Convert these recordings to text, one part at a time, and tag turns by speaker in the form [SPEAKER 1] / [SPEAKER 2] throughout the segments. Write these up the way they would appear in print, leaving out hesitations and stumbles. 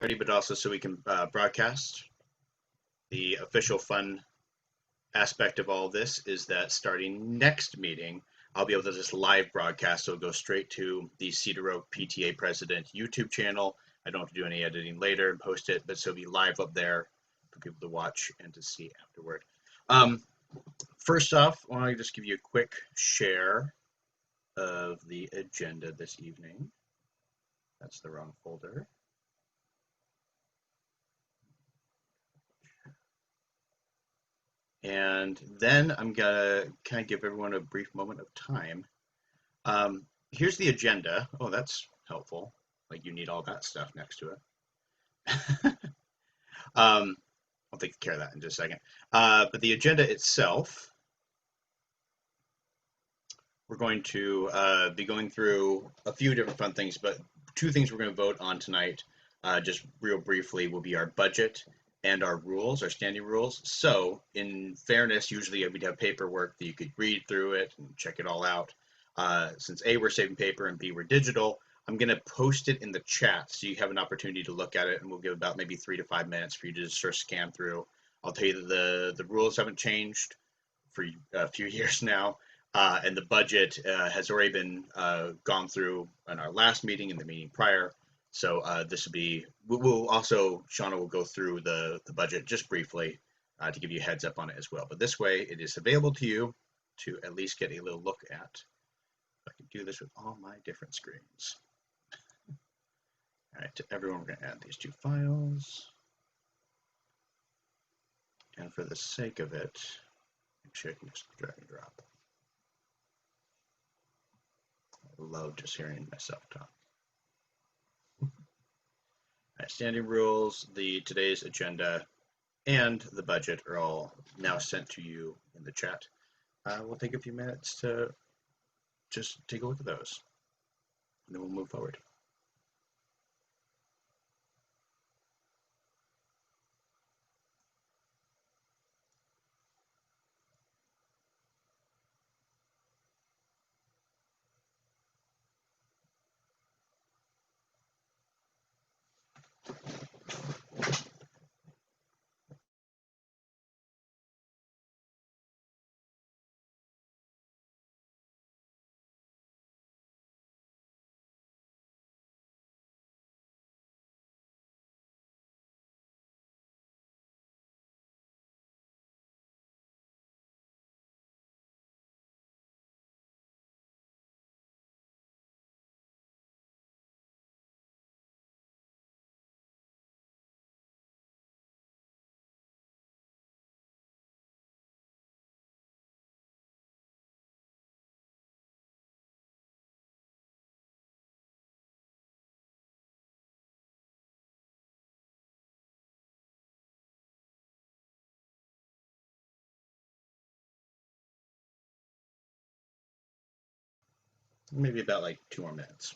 [SPEAKER 1] but also so we can broadcast. The official fun aspect of all this is that starting next meeting, I'll be able to just live broadcast. So it'll go straight to the Cedaroak PTA President YouTube channel. I don't have to do any editing later and post it, but so it'll be live up there for people to watch and to see afterward. First off, I want to just give you a quick share of the agenda this evening. That's the wrong folder. And then I'm gonna kind of give everyone a brief moment of time. Here's the agenda. Oh, that's helpful. Like you need all that stuff next to it. I'll take care of that in just a second. But the agenda itself, we're going to be going through a few different fun things, but two things we're going to vote on tonight, just real briefly, will be our budget and our rules, our standing rules. So in fairness, usually we'd have paperwork that you could read through it and check it all out. Since A, we're saving paper, and B, we're digital, I'm going to post it in the chat so you have an opportunity to look at it, and we'll give about maybe 3 to 5 minutes for you to just sort of scan through. I'll tell you that the rules haven't changed for a few years now, and the budget has already been gone through in our last meeting and the meeting prior. So this will be, we'll also, Shauna will go through the budget just briefly to give you a heads up on it as well. But this way it is available to you to at least get a little look at. I can do this with all my different screens. All right, to everyone, we're going to add these two files. And for the sake of it, make sure I can just drag and drop. I love just hearing myself talk. All right, standing rules, today's agenda, and the budget are all now sent to you in the chat. We'll take a few minutes to just take a look at those, and then we'll move forward. Maybe about like 2 more minutes.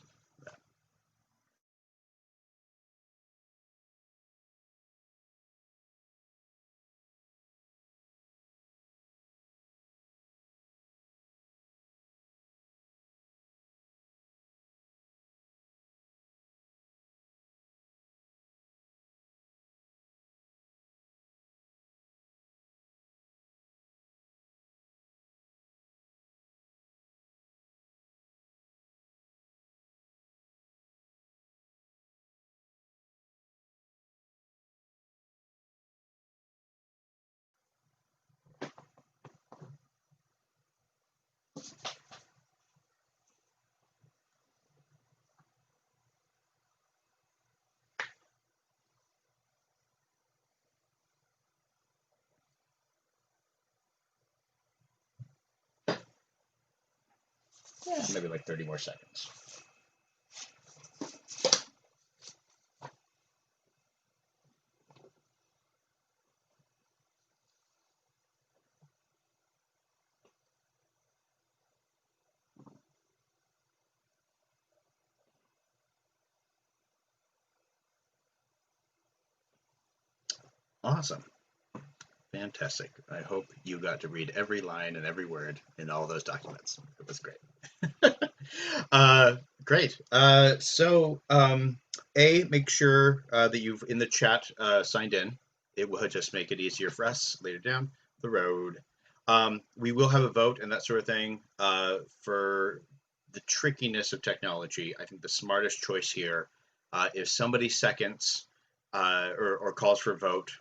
[SPEAKER 1] Yeah, maybe like 30 more seconds. Awesome. Fantastic. I hope you got to read every line and every word in all those documents. It was great. Great. Make sure that you've in the chat signed in. It will just make it easier for us later down the road. We will have a vote and that sort of thing. For the trickiness of technology, I think the smartest choice here, if somebody seconds or calls for a vote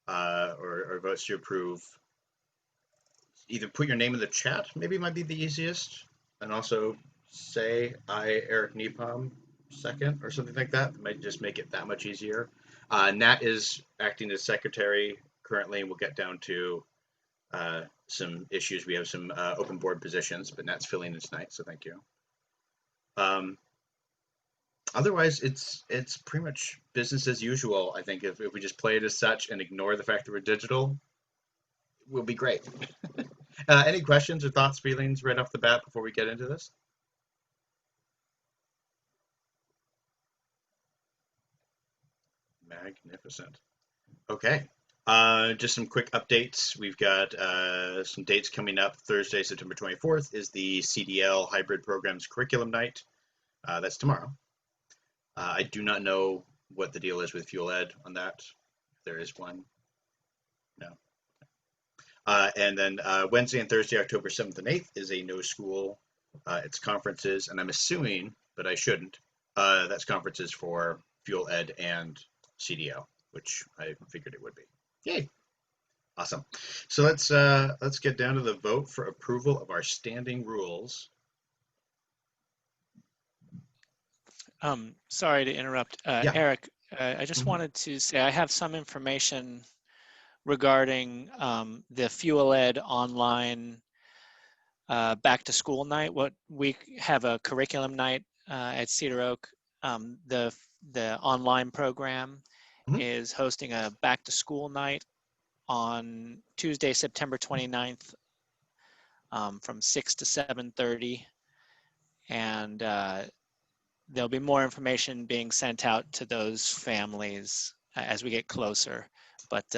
[SPEAKER 1] or votes to approve, either put your name in the chat, maybe might be the easiest, and also say I, Eric Nepom, second or something like that. It might just make it that much easier. Nat is acting as secretary currently, and we'll get down to some issues. We have some open board positions, but Nat's filling in tonight, so thank you. Otherwise, it's pretty much business as usual. I think if we just play it as such and ignore the fact that we're digital, we'll be great. Any questions or thoughts, feelings right off the bat before we get into this? Magnificent. Okay. Just some quick updates. We've got some dates coming up. Thursday, September 24th is the CDL Hybrid Programs Curriculum Night. That's tomorrow. I do not know what the deal is with Fuel Ed on that. If there is one. No. And then Wednesday and Thursday, October 7th and 8th is a no school. It's conferences, and I'm assuming, but I shouldn't, that's conferences for Fuel Ed and CDL, which I figured it would be. Yay. Awesome. So let's get down to the vote for approval of our standing rules.
[SPEAKER 2] Sorry to interrupt.
[SPEAKER 1] Yeah.
[SPEAKER 2] Eric, I just wanted to say I have some information regarding the Fuel Ed online back to school night. What we have a curriculum night at Cedaroak. The online program is hosting a back to school night on Tuesday, September 29th from 6 to 7:30. And there'll be more information being sent out to those families as we get closer. But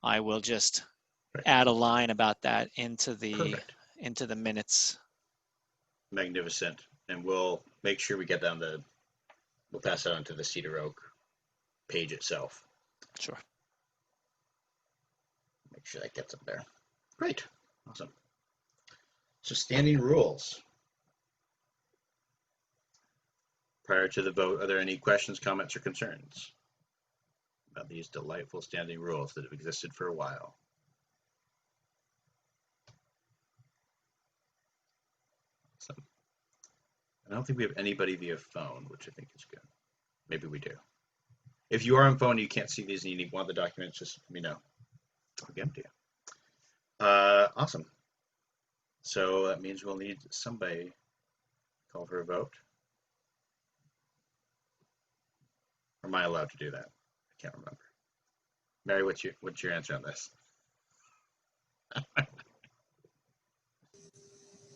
[SPEAKER 2] I will just add a line about that into the minutes.
[SPEAKER 1] Magnificent. And we'll make sure we get down we'll pass it on to the Cedaroak page itself.
[SPEAKER 2] Sure.
[SPEAKER 1] Make sure that gets up there. Great. Awesome. So standing rules. Prior to the vote, are there any questions, comments, or concerns about these delightful standing rules that have existed for a while? Awesome. I don't think we have anybody via phone, which I think is good. Maybe we do. If you are on phone and you can't see these and you want the documents, just let me know. I'll get them to you. Awesome. So that means we'll need somebody call for a vote. Or am I allowed to do that? I can't remember. Mary, what's your answer on this?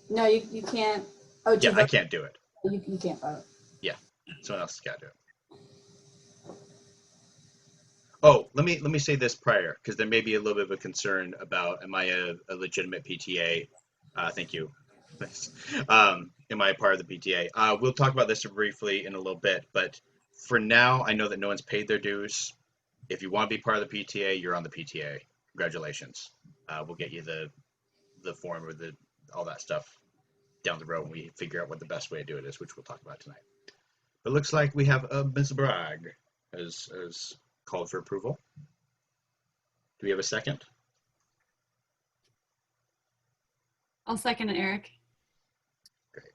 [SPEAKER 3] No, you can't. Oh,
[SPEAKER 1] yeah, I can't do it.
[SPEAKER 3] You can't vote.
[SPEAKER 1] Yeah, someone else has got to do it. Oh, let me say this prior, because there may be a little bit of a concern about, am I a legitimate PTA? Thank you. Am I a part of the PTA? We'll talk about this briefly in a little bit, but for now, I know that no one's paid their dues. If you want to be part of the PTA, you're on the PTA. Congratulations. We'll get you the form or all that stuff down the road when we figure out what the best way to do it is, which we'll talk about tonight. But it looks like we have Ms. Bragg as called for approval. Do we have a second?
[SPEAKER 4] I'll second it, Eric.
[SPEAKER 1] Great.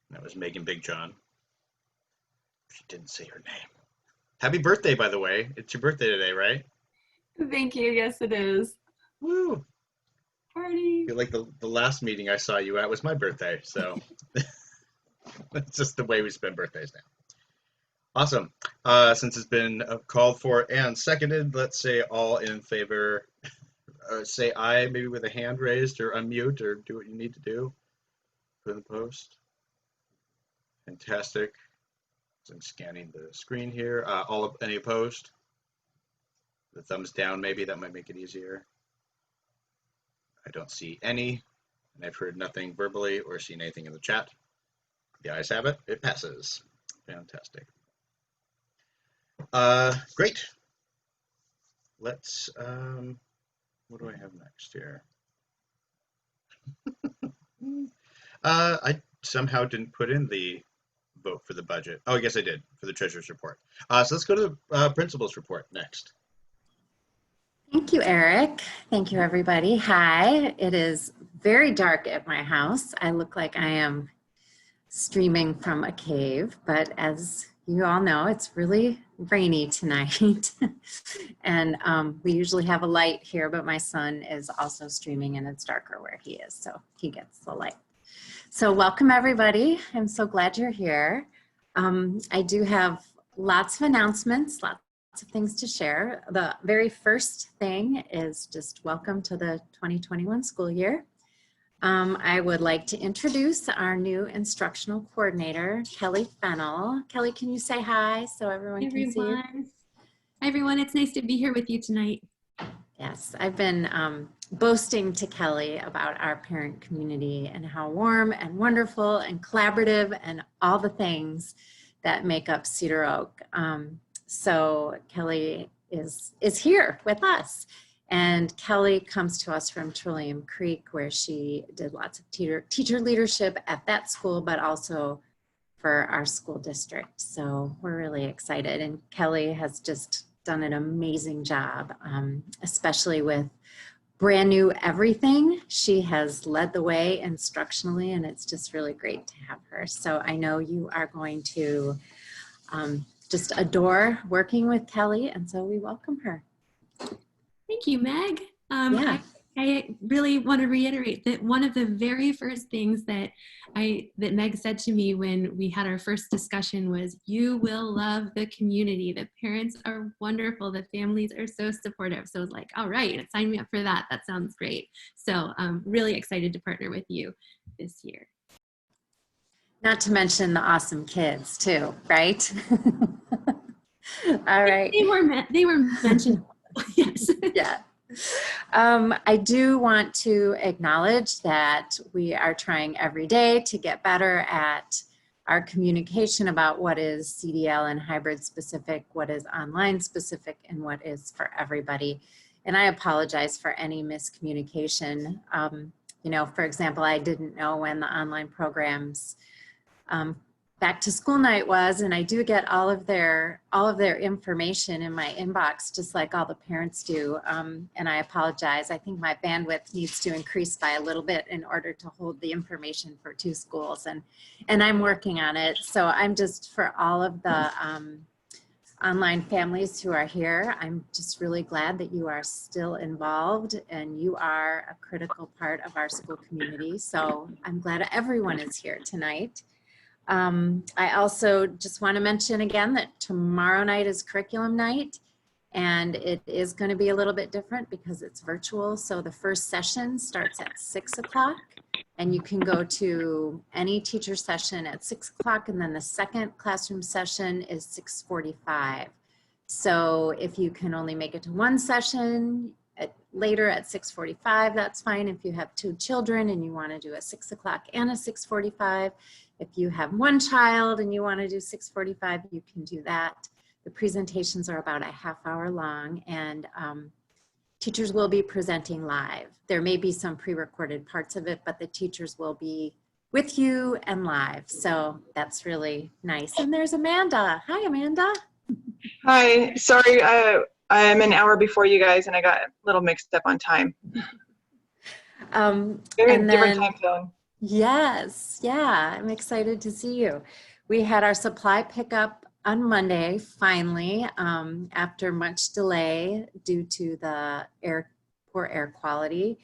[SPEAKER 1] That was Megan Big John. She didn't say her name. Happy birthday, by the way. It's your birthday today, right?
[SPEAKER 4] Thank you. Yes, it is.
[SPEAKER 1] Woo!
[SPEAKER 4] Party.
[SPEAKER 1] I feel like the last meeting I saw you at was my birthday, so it's just the way we spend birthdays now. Awesome. Since it's been called for and seconded, let's say all in favor. Say aye, maybe with a hand raised, or unmute, or do what you need to do for the post. Fantastic. So I'm scanning the screen here. Any opposed? The thumbs down, maybe that might make it easier. I don't see any, and I've heard nothing verbally or seen anything in the chat. The ayes have it. It passes. Fantastic. Great. Let's, what do I have next here? I somehow didn't put in the vote for the budget. Oh, I guess I did for the treasurer's report. So let's go to the principal's report next.
[SPEAKER 5] Thank you, Eric. Thank you, everybody. Hi, it is very dark at my house. I look like I am streaming from a cave, but as you all know, it's really rainy tonight. And we usually have a light here, but my son is also streaming and it's darker where he is, so he gets the light. So welcome, everybody. I'm so glad you're here. I do have lots of announcements, lots of things to share. The very first thing is just welcome to the 2021 school year. I would like to introduce our new instructional coordinator, Kelly Fennell. Kelly, can you say hi so everyone can see you?
[SPEAKER 4] Hi, everyone. It's nice to be here with you tonight.
[SPEAKER 5] Yes, I've been boasting to Kelly about our parent community and how warm and wonderful and collaborative and all the things that make up Cedaroak. So Kelly is here with us. And Kelly comes to us from Trillium Creek, where she did lots of teacher leadership at that school, but also for our school district. So we're really excited. And Kelly has just done an amazing job, especially with brand new everything. She has led the way instructionally, and it's just really great to have her. So I know you are going to just adore working with Kelly, and so we welcome her.
[SPEAKER 4] Thank you, Meg.
[SPEAKER 5] Yeah.
[SPEAKER 4] I really want to reiterate that one of the very first things that Meg said to me when we had our first discussion was, you will love the community. The parents are wonderful. The families are so supportive. So I was like, all right, sign me up for that. That sounds great. So I'm really excited to partner with you this year.
[SPEAKER 5] Not to mention the awesome kids too, right? All right.
[SPEAKER 4] They were mentioned. Yes.
[SPEAKER 5] Yeah. I do want to acknowledge that we are trying every day to get better at our communication about what is CDL and hybrid specific, what is online specific, and what is for everybody. And I apologize for any miscommunication. You know, for example, I didn't know when the online programs back to school night was, and I do get all of their information in my inbox, just like all the parents do. And I apologize. I think my bandwidth needs to increase by a little bit in order to hold the information for 2 schools, and I'm working on it. So I'm just, for all of the online families who are here, I'm just really glad that you are still involved and you are a critical part of our school community. So I'm glad everyone is here tonight. I also just want to mention again that tomorrow night is curriculum night, and it is going to be a little bit different because it's virtual. So the first session starts at 6 o'clock, and you can go to any teacher session at 6 o'clock, and then the second classroom session is 6:45. So if you can only make it to one session later at 6:45, that's fine. If you have 2 children and you want to do a 6 o'clock and a 6:45, if you have 1 child and you want to do 6:45, you can do that. The presentations are about a half-hour long, and teachers will be presenting live. There may be some pre-recorded parts of it, but the teachers will be with you and live. So that's really nice. And there's Amanda. Hi, Amanda.
[SPEAKER 6] Hi, sorry, I'm an hour before you guys and I got a little mixed up on time. Very different time zone.
[SPEAKER 5] Yes, yeah, I'm excited to see you. We had our supply pickup on Monday, finally, after much delay due to the poor air quality.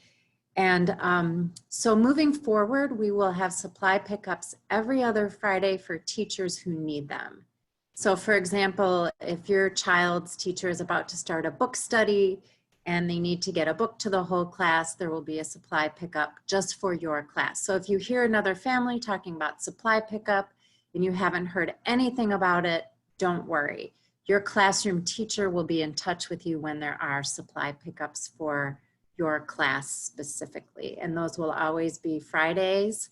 [SPEAKER 5] And so moving forward, we will have supply pickups every other Friday for teachers who need them. So for example, if your child's teacher is about to start a book study and they need to get a book to the whole class, there will be a supply pickup just for your class. So if you hear another family talking about supply pickup and you haven't heard anything about it, don't worry. Your classroom teacher will be in touch with you when there are supply pickups for your class specifically. And those will always be Fridays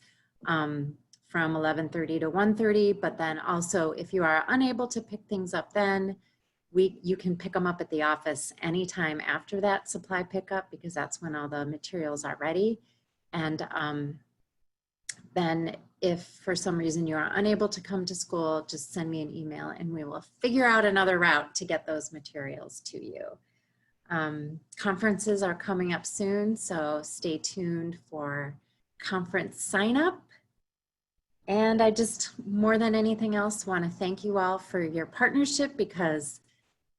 [SPEAKER 5] from 11:30 to 1:30. But then also, if you are unable to pick things up then, you can pick them up at the office anytime after that supply pickup, because that's when all the materials are ready. And then if for some reason you are unable to come to school, just send me an email and we will figure out another route to get those materials to you. Conferences are coming up soon, so stay tuned for conference sign up. And I just, more than anything else, want to thank you all for your partnership, because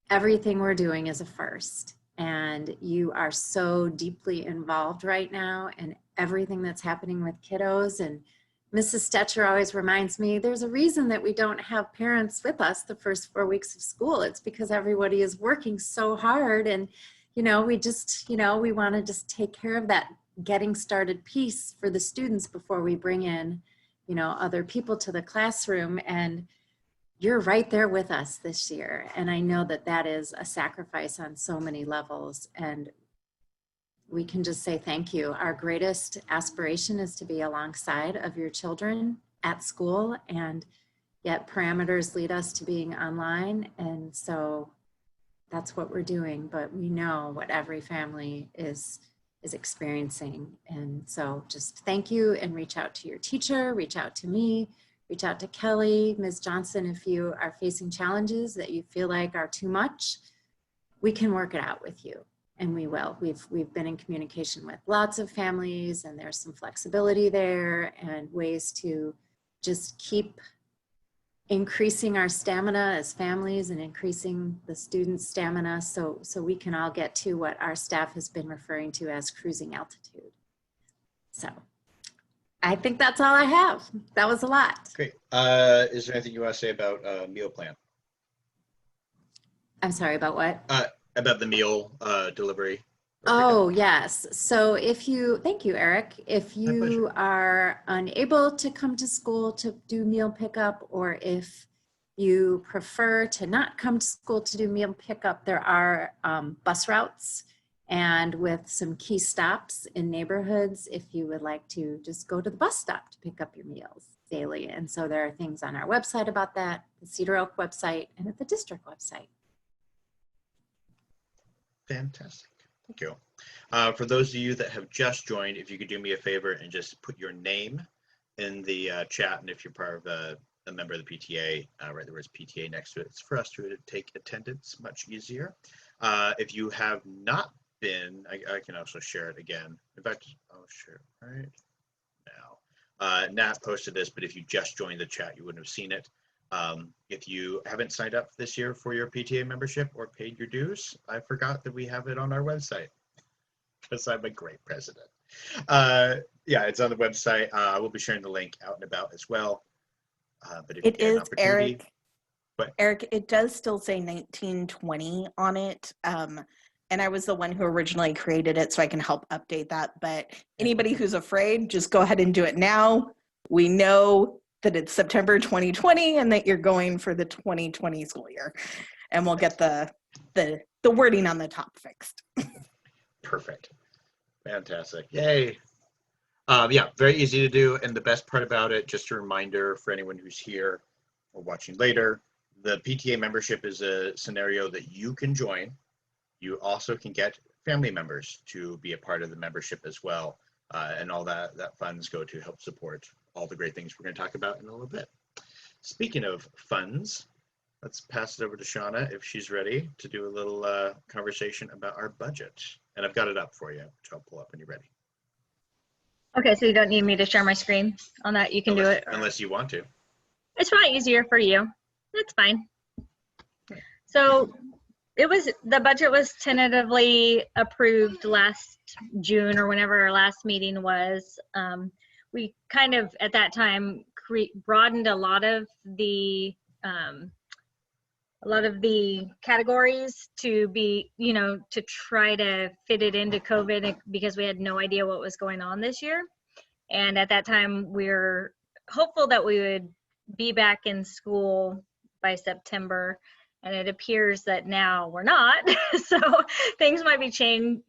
[SPEAKER 5] everything we're doing is a first. And you are so deeply involved right now in everything that's happening with kiddos. And Mrs. Stetcher always reminds me, there's a reason that we don't have parents with us the first 4 weeks of school. It's because everybody is working so hard. And, we want to just take care of that getting started piece for the students before we bring in, other people to the classroom. And you're right there with us this year. And I know that that is a sacrifice on so many levels. And we can just say thank you. Our greatest aspiration is to be alongside of your children at school, and yet parameters lead us to being online. And so that's what we're doing, but we know what every family is experiencing. And so just thank you, and reach out to your teacher, reach out to me, reach out to Kelly, Ms. Johnson. If you are facing challenges that you feel like are too much, we can work it out with you. And we will. We've been in communication with lots of families, and there's some flexibility there and ways to just keep increasing our stamina as families and increasing the students' stamina so we can all get to what our staff has been referring to as cruising altitude. So I think that's all I have. That was a lot.
[SPEAKER 1] Great. Is there anything you want to say about meal plan?
[SPEAKER 5] I'm sorry, about what?
[SPEAKER 1] About the meal delivery.
[SPEAKER 5] Oh, yes. So thank you, Eric. If you are unable to come to school to do meal pickup, or if you prefer to not come to school to do meal pickup, there are bus routes, and with some key stops in neighborhoods if you would like to just go to the bus stop to pick up your meals daily. And so there are things on our website about that, the Cedaroak website, and at the district website.
[SPEAKER 1] Fantastic. Thank you. For those of you that have just joined, if you could do me a favor and just put your name in the chat, and if you're part of a member of the PTA, write the words PTA next to it. It's for us to take attendance much easier. If you have not been, I can also share it again. In fact, I'll share it right now. Nat posted this, but if you just joined the chat, you wouldn't have seen it. If you haven't signed up this year for your PTA membership or paid your dues, I forgot that we have it on our website, because I'm a great president. Yeah, it's on the website. I will be sharing the link out and about as well. But if
[SPEAKER 7] it
[SPEAKER 1] you get an
[SPEAKER 7] is,
[SPEAKER 1] opportunity,
[SPEAKER 7] Eric, it does still say 1920 on it. And I was the one who originally created it, so I can help update that. But anybody who's afraid, just go ahead and do it now. We know that it's September 2020 and that you're going for the 2020 school year. And we'll get the wording on the top fixed.
[SPEAKER 1] Perfect. Fantastic. Yay. Yeah, very easy to do. And the best part about it, just a reminder for anyone who's here or watching later, the PTA membership is a scenario that you can join. You also can get family members to be a part of the membership as well. And all that funds go to help support all the great things we're going to talk about in a little bit. Speaking of funds, let's pass it over to Shauna if she's ready to do a little conversation about our budget. And I've got it up for you, which I'll pull up when you're ready.
[SPEAKER 8] Okay, so you don't need me to share my screen on that. You can do it.
[SPEAKER 1] Unless you want to.
[SPEAKER 8] It's probably easier for you. That's fine. So the budget was tentatively approved last June, or whenever our last meeting was. We kind of at that time broadened a lot of the categories to be, to try to fit it into COVID, because we had no idea what was going on this year. And at that time, we were hopeful that we would be back in school by September. And it appears that now we're not. So things might be changed.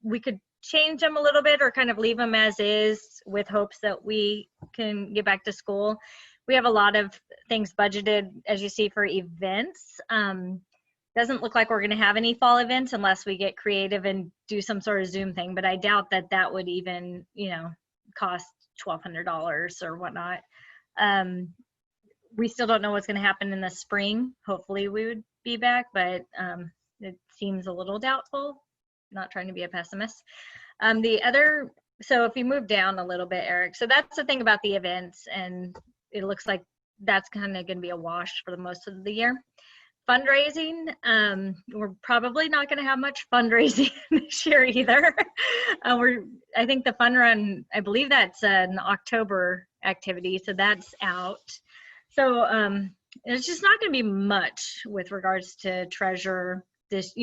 [SPEAKER 8] We could change them a little bit or kind of leave them as is, with hopes that we can get back to school. We have a lot of things budgeted, as you see, for events. Doesn't look like we're going to have any fall events unless we get creative and do some sort of Zoom thing, but I doubt that that would even, cost $1,200 or whatnot. We still don't know what's going to happen in the spring. Hopefully we would be back, but it seems a little doubtful. Not trying to be a pessimist. So if you move down a little bit, Eric, so that's the thing about the events, and it looks like that's kind of going to be a wash for the most of the year. Fundraising, we're probably not going to have much fundraising this year either. I think the fun run, I believe that's an October activity, so that's out. So there's just not going to be much with regards to treasure, this,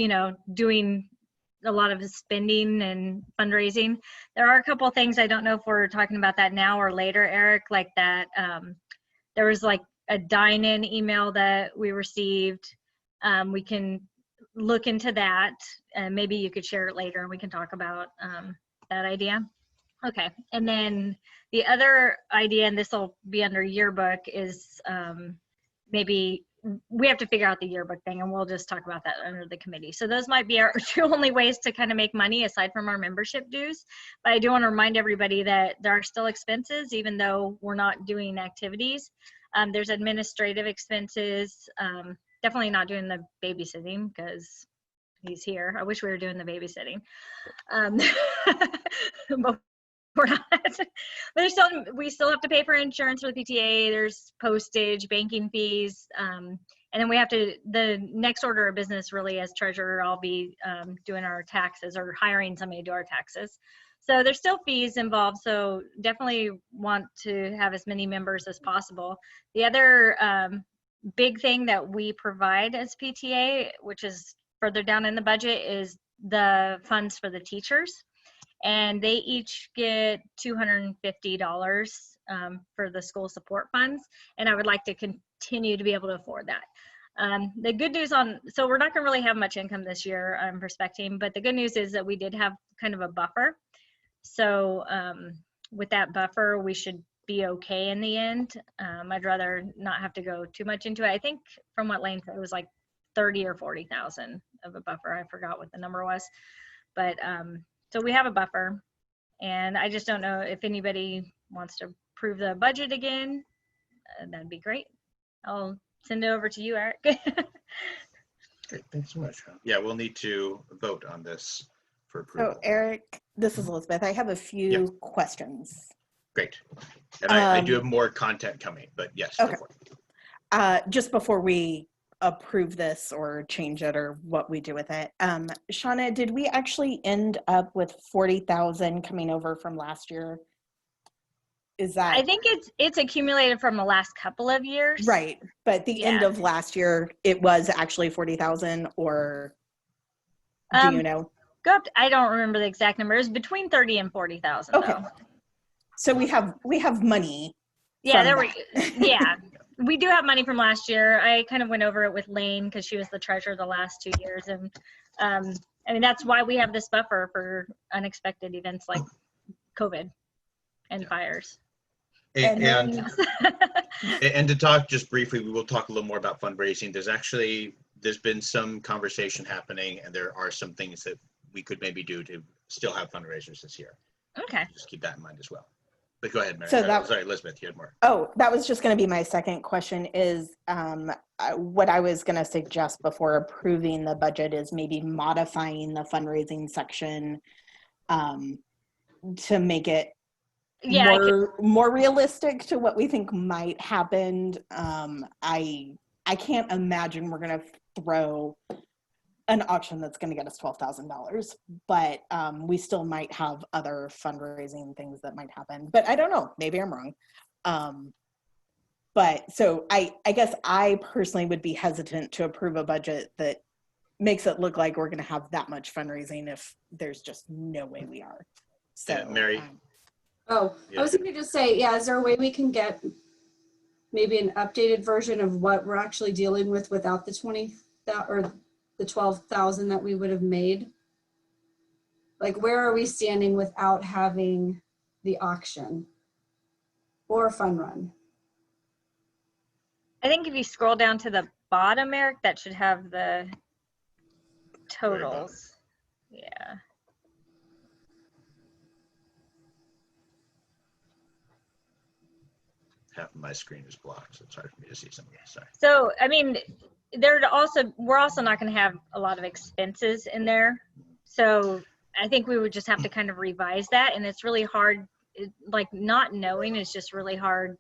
[SPEAKER 8] doing a lot of spending and fundraising. There are a couple of things, I don't know if we're talking about that now or later, Eric, like that there was like a dine-in email that we received. We can look into that, and maybe you could share it later and we can talk about that idea. Okay, and then the other idea, and this will be under yearbook, is maybe we have to figure out the yearbook thing, and we'll just talk about that under the committee. So those might be our two only ways to kind of make money aside from our membership dues. But I do want to remind everybody that there are still expenses, even though we're not doing activities. There's administrative expenses, definitely not doing the babysitting because he's here. I wish we were doing the babysitting. But we're not. But we still have to pay for insurance for the PTA. There's postage, banking fees, and then we have to. The next order of business, really, as treasurer, I'll be doing our taxes or hiring somebody to do our taxes. So there's still fees involved. So definitely want to have as many members as possible. The other big thing that we provide as PTA, which is further down in the budget, is the funds for the teachers. And they each get $250 for the school support funds. And I would like to continue to be able to afford that. The good news so we're not gonna really have much income this year, I'm prospecting, but the good news is that we did have kind of a buffer. So with that buffer, we should be okay in the end. I'd rather not have to go too much into it. I think from what Lane said, it was like 30 or 40,000 of a buffer. I forgot what the number was, but so we have a buffer, and I just don't know if anybody wants to approve the budget again. That'd be great. I'll send it over to you, Eric.
[SPEAKER 1] Great, thanks so much. Yeah, we'll need to vote on this for approval.
[SPEAKER 7] So Eric, this is Elizabeth. I have a few questions.
[SPEAKER 1] Great. And I do have more content coming, but yes,
[SPEAKER 7] okay.
[SPEAKER 1] Go for it.
[SPEAKER 7] Just before we approve this or change it or what we do with it, Shauna, did we actually end up with 40,000 coming over from last year? Is that?
[SPEAKER 8] I think it's accumulated from the last couple of years.
[SPEAKER 7] Right, but the end of last year, it was actually 40,000, or do you know?
[SPEAKER 8] I don't remember the exact number. It was between 30 and 40,000.
[SPEAKER 7] Okay.
[SPEAKER 8] Though.
[SPEAKER 7] So we have money.
[SPEAKER 8] Yeah, we do have money from last year. I kind of went over it with Lane because she was the treasurer the last 2 years, and I mean that's why we have this buffer for unexpected events like COVID and fires.
[SPEAKER 1] And to talk just briefly, we will talk a little more about fundraising. There's been some conversation happening, and there are some things that we could maybe do to still have fundraisers this year.
[SPEAKER 8] Okay.
[SPEAKER 1] Just keep that in mind as well. But go ahead, Mary.
[SPEAKER 7] So
[SPEAKER 1] sorry, Elizabeth, you had more.
[SPEAKER 7] Oh, that was just going to be my second question is what I was going to suggest before approving the budget is maybe modifying the fundraising section to make it more realistic to what we think might happen. I can't imagine we're going to throw an auction that's going to get us $12,000, but we still might have other fundraising things that might happen, but I don't know, maybe I'm wrong. But so I guess I personally would be hesitant to approve a budget that makes it look like we're going to have that much fundraising if there's just no way we are. So
[SPEAKER 1] Mary.
[SPEAKER 3] I was going to just say, is there a way we can get maybe an updated version of what we're actually dealing with without the 20,000 or the 12,000 that we would have made? Like, where are we standing without having the auction? or fun run?
[SPEAKER 8] I think if you scroll down to the bottom, Eric, that should have the totals. Yeah.
[SPEAKER 1] Half of my screen is blocked, so it's hard for me to see some of this. Sorry.
[SPEAKER 8] So, I mean, we're also not going to have a lot of expenses in there. So I think we would just have to kind of revise that. And it's really hard, like not knowing is just really hard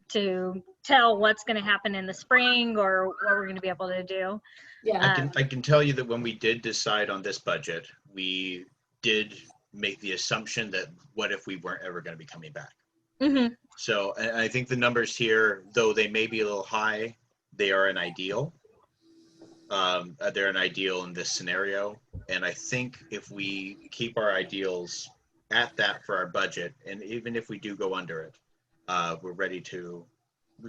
[SPEAKER 8] to tell what's going to happen in the spring or what we're going to be able to do.
[SPEAKER 3] Yeah.
[SPEAKER 1] I can tell you that when we did decide on this budget, we did make the assumption that what if we weren't ever going to be coming back?
[SPEAKER 8] Mm-hmm.
[SPEAKER 1] So and I think the numbers here, though they may be a little high, they are an ideal. They're an ideal in this scenario. And I think if we keep our ideals at that for our budget, and even if we do go under it, we're ready to,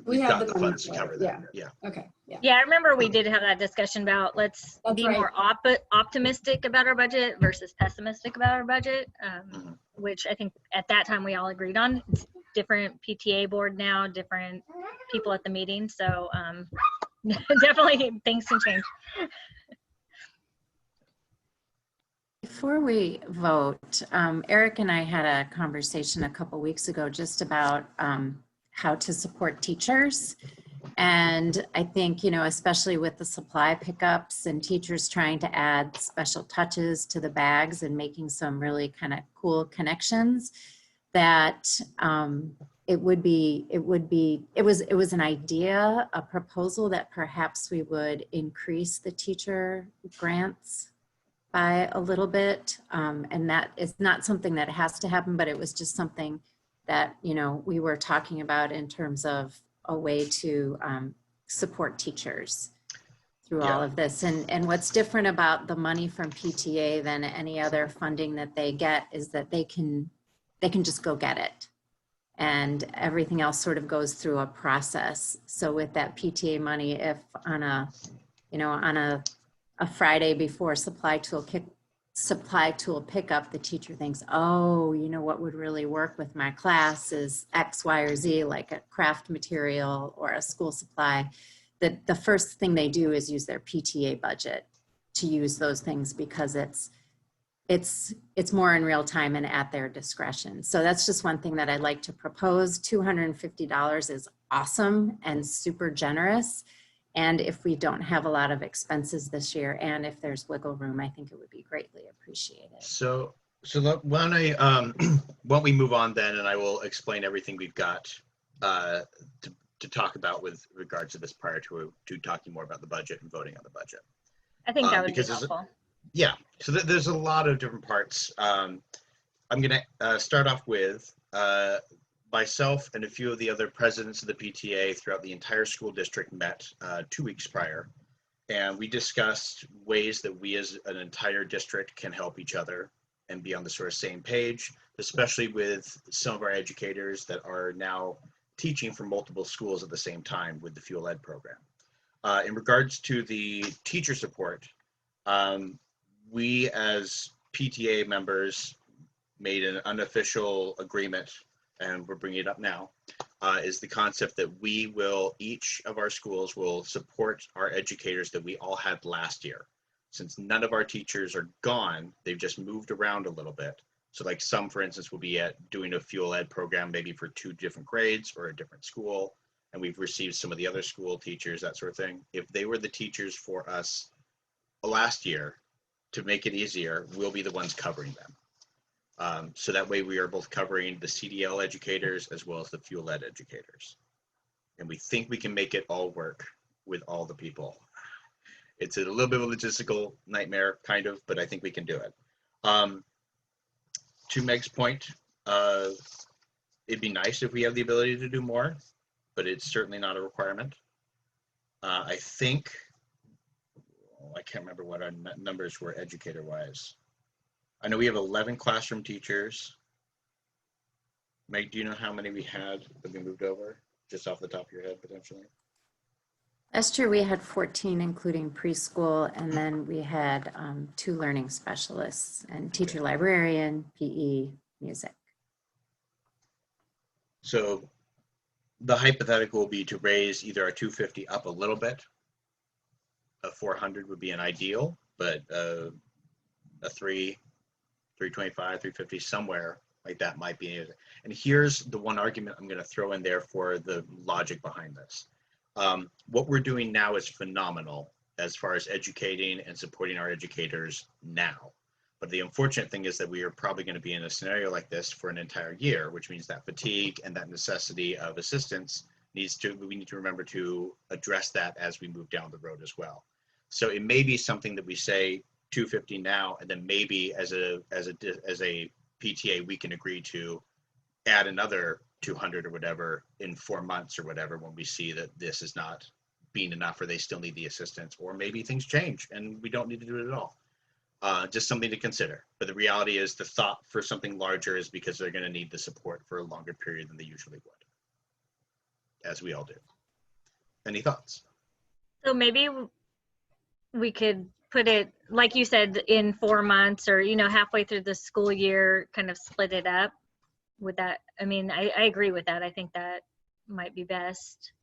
[SPEAKER 1] we've
[SPEAKER 3] have
[SPEAKER 1] got
[SPEAKER 3] the
[SPEAKER 1] the
[SPEAKER 3] money
[SPEAKER 1] funds to
[SPEAKER 3] for it,
[SPEAKER 1] cover that. Yeah.
[SPEAKER 3] Okay. Yeah.
[SPEAKER 8] Yeah, I remember we did have that discussion about let's
[SPEAKER 3] That's
[SPEAKER 8] be
[SPEAKER 3] right.
[SPEAKER 8] more optimistic about our budget versus pessimistic about our budget, which I think at that time we all agreed on. It's different PTA board now, different people at the meeting. So definitely things can change.
[SPEAKER 5] Before we vote, Eric and I had a conversation a couple weeks ago just about how to support teachers. And I think, you know, especially with the supply pickups and teachers trying to add special touches to the bags and making some really kind of cool connections, that it was an idea, a proposal that perhaps we would increase the teacher grants by a little bit. And that is not something that has to happen, but it was just something that, you know, we were talking about in terms of a way to support teachers through all of this. And what's different about the money from PTA than any other funding that they get is that they can just go get it. And everything else sort of goes through a process. So with that PTA money, if on a Friday before supply tool pickup, the teacher thinks, oh, you know what would really work with my class is X, Y, or Z, like a craft material or a school supply, that the first thing they do is use their PTA budget to use those things because it's more in real time and at their discretion. So that's just one thing that I'd like to propose. $250 is awesome and super generous. And if we don't have a lot of expenses this year, and if there's wiggle room, I think it would be greatly appreciated.
[SPEAKER 1] So why don't we move on then, and I will explain everything we've got to talk about with regards to this prior to talking more about the budget and voting on the budget.
[SPEAKER 8] I think that would be helpful.
[SPEAKER 1] Yeah, so there's a lot of different parts. I'm going to start off with myself and a few of the other presidents of the PTA throughout the entire school district met 2 weeks prior, and we discussed ways that we as an entire district can help each other and be on the sort of same page, especially with some of our educators that are now teaching for multiple schools at the same time with the Fuel Ed program. In regards to the teacher support, we as PTA members made an unofficial agreement, and we're bringing it up now, is the concept that each of our schools will support our educators that we all had last year. Since none of our teachers are gone, they've just moved around a little bit. So like some, for instance, will be doing a Fuel Ed program maybe for 2 different grades or a different school, and we've received some of the other school teachers, that sort of thing. If they were the teachers for us last year, to make it easier, we'll be the ones covering them. So that way we are both covering the CDL educators as well as the Fuel Ed educators. And we think we can make it all work with all the people. It's a little bit of a logistical nightmare, kind of, but I think we can do it. To Meg's point, it'd be nice if we have the ability to do more, but it's certainly not a requirement. I think, I can't remember what our numbers were educator-wise. I know we have 11 classroom teachers. Meg, do you know how many we had that we moved over? Just off the top of your head, potentially?
[SPEAKER 5] Last year we had 14, including preschool, and then we had 2 learning specialists and teacher librarian, PE, music.
[SPEAKER 1] So the hypothetical will be to raise either our 250 up a little bit. A 400 would be an ideal, but a 325, 350, somewhere like that might be it. And here's the one argument I'm going to throw in there for the logic behind this. What we're doing now is phenomenal as far as educating and supporting our educators now. But the unfortunate thing is that we are probably going to be in a scenario like this for an entire year, which means that fatigue and that necessity of assistance we need to remember to address that as we move down the road as well. So it may be something that we say 250 now, and then maybe as a PTA we can agree to add another 200 or whatever in 4 months or whatever when we see that this is not being enough or they still need the assistance, or maybe things change and we don't need to do it at all. Just something to consider. But the reality is the thought for something larger is because they're going to need the support for a longer period than they usually would, as we all do. Any thoughts?
[SPEAKER 8] So maybe we could put it, like you said, in 4 months or, you know, halfway through the school year, kind of split it up. Would that, I mean, I agree with that. I think that might be best.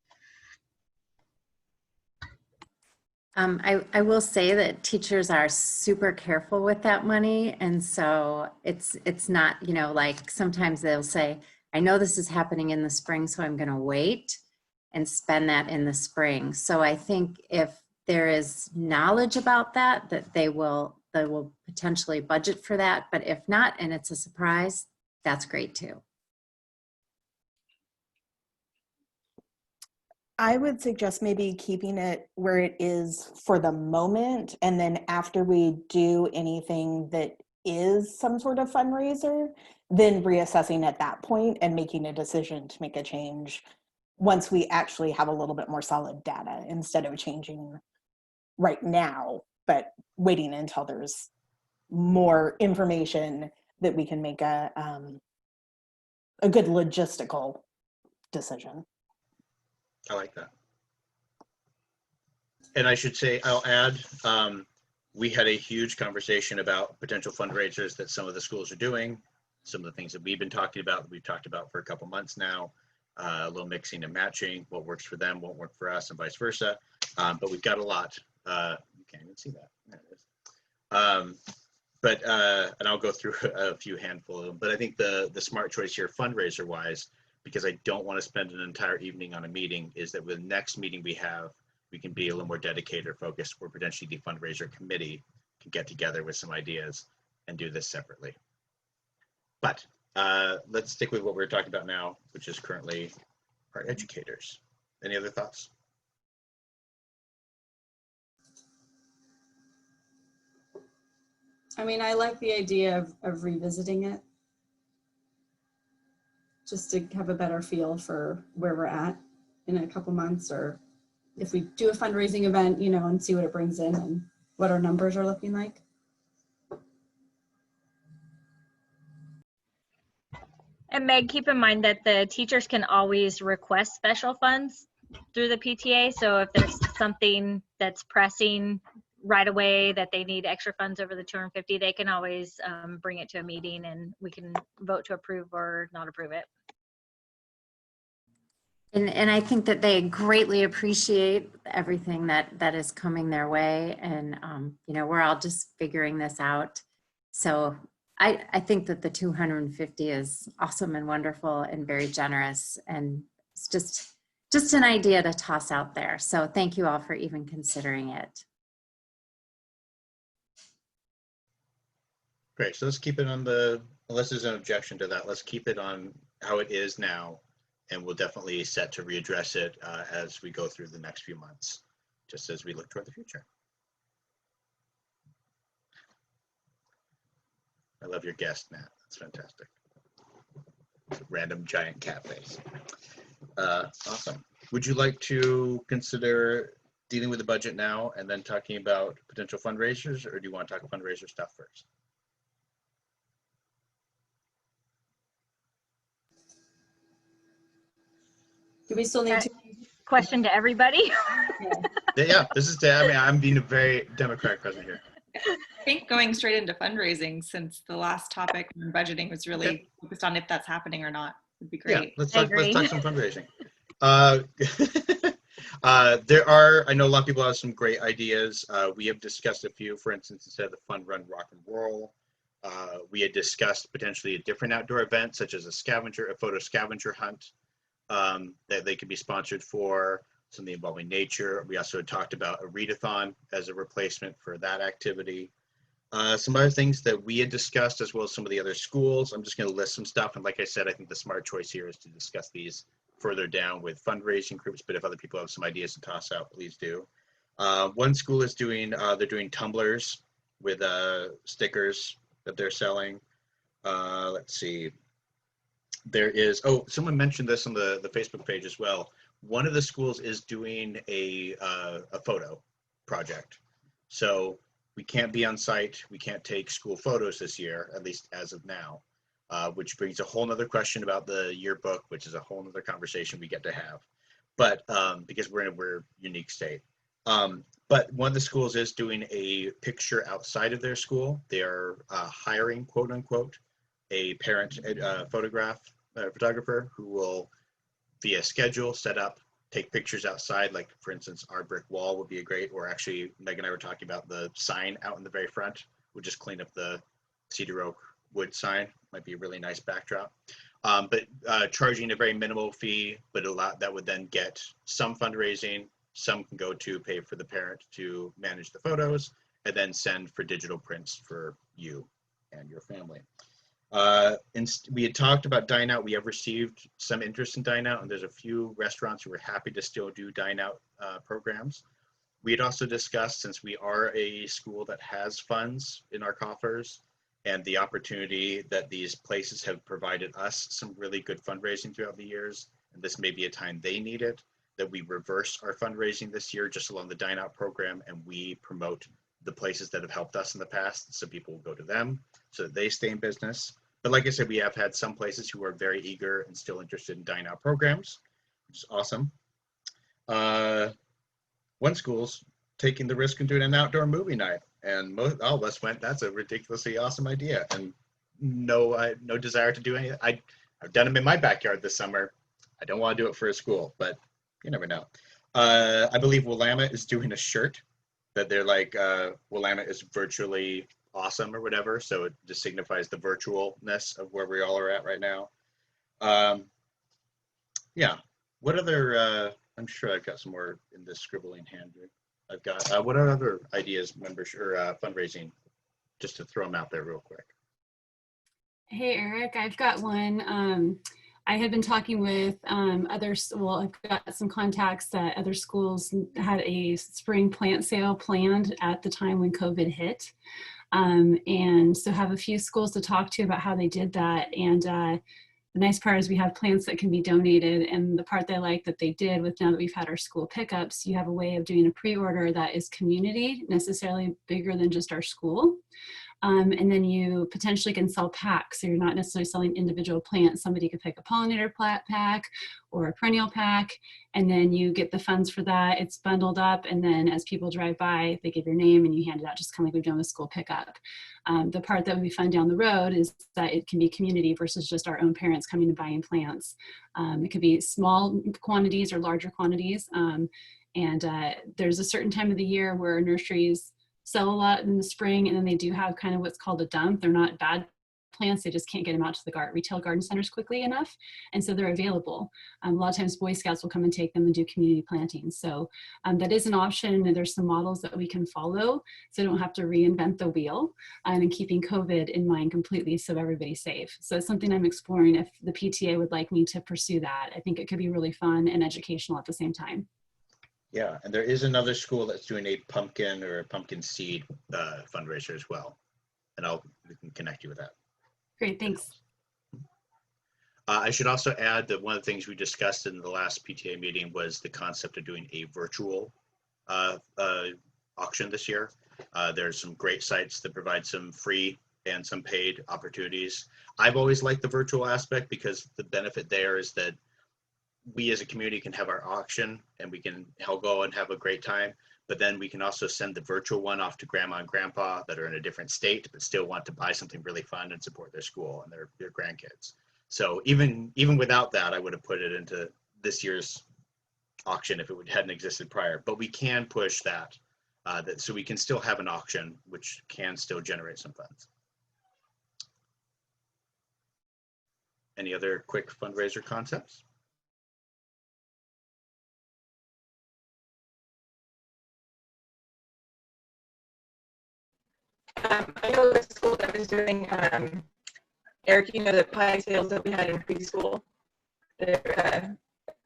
[SPEAKER 5] I will say that teachers are super careful with that money. And so it's not, you know, like sometimes they'll say, I know this is happening in the spring, so I'm going to wait and spend that in the spring. So I think if there is knowledge about that, that they will potentially budget for that. But if not, and it's a surprise, that's great too.
[SPEAKER 7] I would suggest maybe keeping it where it is for the moment, and then after we do anything that is some sort of fundraiser, then reassessing at that point and making a decision to make a change once we actually have a little bit more solid data, instead of changing right now, but waiting until there's more information that we can make a good logistical decision.
[SPEAKER 1] I like that. And I should say, I'll add, we had a huge conversation about potential fundraisers that some of the schools are doing, some of the things that we've been talking about, that we've talked about for a couple months now, a little mixing and matching, what works for them won't work for us and vice versa. But we've got a lot. You can't even see that. There it is. And I'll go through a few handful of them, but I think the smart choice here fundraiser wise, because I don't want to spend an entire evening on a meeting, is that with the next meeting we have, we can be a little more dedicated or focused, or potentially the fundraiser committee can get together with some ideas and do this separately. But let's stick with what we're talking about now, which is currently our educators. Any other thoughts?
[SPEAKER 3] I mean, I like the idea of revisiting it, just to have a better feel for where we're at in a couple months, or if we do a fundraising event, you know, and see what it brings in and what our numbers are looking like.
[SPEAKER 8] And Meg, keep in mind that the teachers can always request special funds through the PTA. So if there's something that's pressing right away that they need extra funds over the 250, they can always bring it to a meeting and we can vote to approve or not approve it.
[SPEAKER 5] And I think that they greatly appreciate everything that is coming their way. And, you know, we're all just figuring this out. So I think that the 250 is awesome and wonderful and very generous. And it's just an idea to toss out there. So thank you all for even considering it.
[SPEAKER 1] Great, so let's keep it on the, unless there's an objection to that, let's keep it on how it is now. And we'll definitely set to readdress it as we go through the next few months, just as we look toward the future. I love your guest, Matt. That's fantastic. Random giant cat face. Awesome. Would you like to consider dealing with the budget now and then talking about potential fundraisers, or do you want to talk fundraiser stuff first?
[SPEAKER 3] Do we still need to?
[SPEAKER 8] Question to everybody.
[SPEAKER 1] Yeah, this is, I mean, I'm being a very democratic president here.
[SPEAKER 9] I think going straight into fundraising, since the last topic on budgeting was really focused on if that's happening or not, would be great.
[SPEAKER 1] Yeah, let's talk some fundraising. There are, I know a lot of people have some great ideas. We have discussed a few, for instance, instead of the fun run rock and roll, we had discussed potentially a different outdoor event, such as a photo scavenger hunt that they could be sponsored for, something involving nature. We also had talked about a readathon as a replacement for that activity. Some other things that we had discussed, as well as some of the other schools. I'm just going to list some stuff. And like I said, I think the smart choice here is to discuss these further down with fundraising groups. But if other people have some ideas to toss out, please do. One school is doing, they're doing tumblers with stickers that they're selling. Let's see. There is, oh, someone mentioned this on the Facebook page as well. One of the schools is doing a photo project. So we can't be on site. We can't take school photos this year, at least as of now, which brings a whole nother question about the yearbook, which is a whole nother conversation we get to have. But because we're in a unique state. But one of the schools is doing a picture outside of their school. They are hiring, quote unquote, a parent photographer who will, via schedule, set up, take pictures outside. Like, for instance, our brick wall would be a great, or actually, Meg and I were talking about the sign out in the very front. We'll just clean up the Cedaroak wood sign. Might be a really nice backdrop. But charging a very minimal fee, but that would then get some fundraising. Some can go to pay for the parent to manage the photos, and then send for digital prints for you and your family. We had talked about dine out. We have received some interest in dine out, and there's a few restaurants who are happy to still do dine out programs. We had also discussed, since we are a school that has funds in our coffers, and the opportunity that these places have provided us some really good fundraising throughout the years, and this may be a time they need it, that we reverse our fundraising this year just along the dine out program, and we promote the places that have helped us in the past, so people will go to them so that they stay in business. But like I said, we have had some places who are very eager and still interested in dine out programs, which is awesome. One school's taking the risk and doing an outdoor movie night, and all of us went, that's a ridiculously awesome idea. And no desire to do anything. I've done them in my backyard this summer. I don't want to do it for a school, but you never know. I believe Willamette is doing a shirt that they're like, Willamette is virtually awesome or whatever, so it just signifies the virtualness of where we all are at right now. Yeah, what other, I'm sure I've got some more in this scribbling hand. I've got, what are other ideas, members, or fundraising, just to throw them out there real quick?
[SPEAKER 3] Hey, Eric, I've got one. I had been talking with others, well, I've got some contacts that other schools had a spring plant sale planned at the time when COVID hit. And so have a few schools to talk to about how they did that. And the nice part is we have plants that can be donated. And the part that I like that they did with, now that we've had our school pickups, you have a way of doing a pre-order that is community, necessarily bigger than just our school. And then you potentially can sell packs. So you're not necessarily selling individual plants. Somebody could pick a pollinator pack or a perennial pack, and then you get the funds for that. It's bundled up, and then as people drive by, they give your name and you hand it out, just kind of like we've done with school pickup. The part that would be fun down the road is that it can be community versus just our own parents coming and buying plants. It could be small quantities or larger quantities. And there's a certain time of the year where nurseries sell a lot in the spring, and then they do have kind of what's called a dump. They're not bad plants, they just can't get them out to the retail garden centers quickly enough, and so they're available. A lot of times Boy Scouts will come and take them and do community planting. So that is an option, and there's some models that we can follow, so don't have to reinvent the wheel, and keeping COVID in mind completely so everybody's safe. So it's something I'm exploring if the PTA would like me to pursue that. I think it could be really fun and educational at the same time.
[SPEAKER 1] Yeah, and there is another school that's doing a pumpkin or a pumpkin seed fundraiser as well, and we can connect you with that.
[SPEAKER 3] Great, thanks.
[SPEAKER 1] I should also add that one of the things we discussed in the last PTA meeting was the concept of doing a virtual auction this year. There's some great sites that provide some free and some paid opportunities. I've always liked the virtual aspect because the benefit there is that we as a community can have our auction and we can go and have a great time, but then we can also send the virtual one off to grandma and grandpa that are in a different state but still want to buy something really fun and support their school and their grandkids. So even without that, I would have put it into this year's auction if it hadn't existed prior, but we can push that, so we can still have an auction, which can still generate some funds. Any other quick fundraiser concepts?
[SPEAKER 6] I know the school that was doing, Eric, you know, the pie sales that we had in preschool.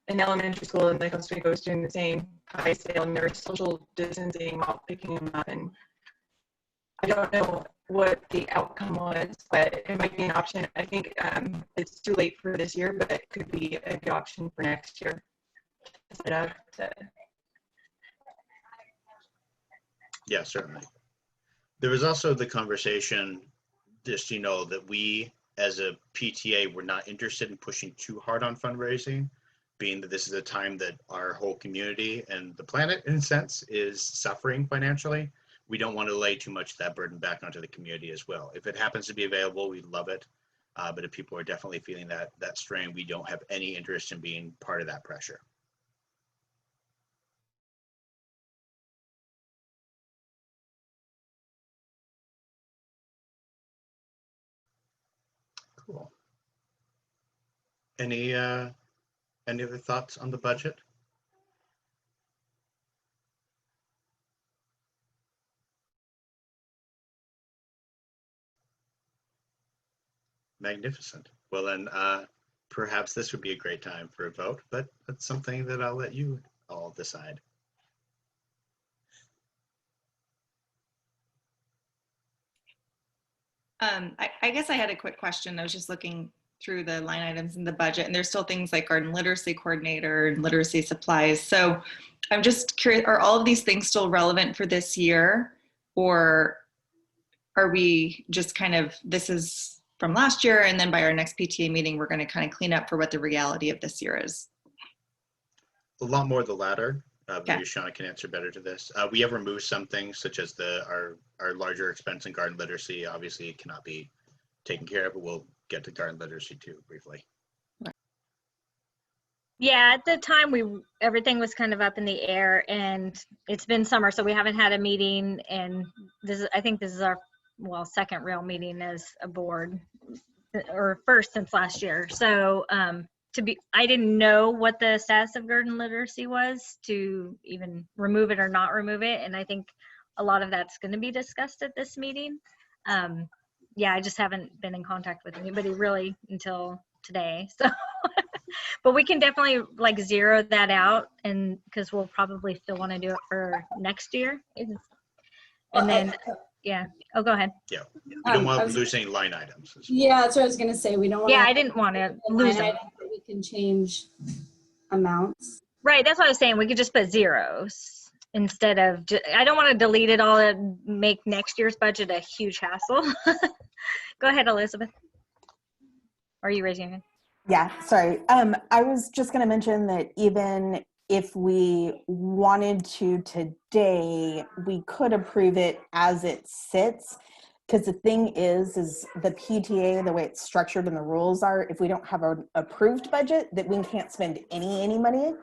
[SPEAKER 6] In elementary school in Lake Oswego was doing the same pie sale, and they were social distancing while picking them up. And I don't know what the outcome was, but it might be an option. I think it's too late for this year, but it could be a good option for next year.
[SPEAKER 1] Yeah, certainly. There was also the conversation, just, you know, that we as a PTA were not interested in pushing too hard on fundraising, being that this is a time that our whole community and the planet, in a sense, is suffering financially. We don't want to lay too much of that burden back onto the community as well. If it happens to be available, we love it. But if people are definitely feeling that strain, we don't have any interest in being part of that pressure. Cool. Any other thoughts on the budget? Magnificent. Well then, perhaps this would be a great time for a vote, but that's something that I'll let you all decide.
[SPEAKER 9] I guess I had a quick question. I was just looking through the line items in the budget, and there's still things like garden literacy coordinator and literacy supplies. So I'm just curious, are all of these things still relevant for this year, or are we just kind of, this is from last year, and then by our next PTA meeting, we're going to kind of clean up for what the reality of this year is?
[SPEAKER 1] A lot more the latter.
[SPEAKER 9] Okay.
[SPEAKER 1] Maybe Shauna can answer better to this. We have removed some things, such as our larger expense in garden literacy. Obviously, it cannot be taken care of, but we'll get to garden literacy too briefly.
[SPEAKER 8] Yeah, at the time everything was kind of up in the air, and it's been summer, so we haven't had a meeting, and I think this is our second real meeting as a board, or first since last year. So I didn't know what the status of garden literacy was to even remove it or not remove it, and I think a lot of that's going to be discussed at this meeting. Yeah, I just haven't been in contact with anybody really until today, so but we can definitely like zero that out, and because we'll probably still want to do it for next year. And then yeah, oh, go ahead.
[SPEAKER 1] Yeah, we don't want to lose any line items.
[SPEAKER 3] Yeah, that's what I was gonna say. We don't want.
[SPEAKER 8] Yeah, I didn't want to lose them.
[SPEAKER 3] We can change amounts.
[SPEAKER 8] Right, that's what I was saying. We could just put zeros instead of. I don't want to delete it all and make next year's budget a huge hassle. Go ahead, Elizabeth. Are you raising your hand?
[SPEAKER 7] Yeah, sorry. I was just going to mention that even if we wanted to today, we could approve it as it sits. Because the thing is the PTA, the way it's structured and the rules are, if we don't have an approved budget, that we can't spend any money.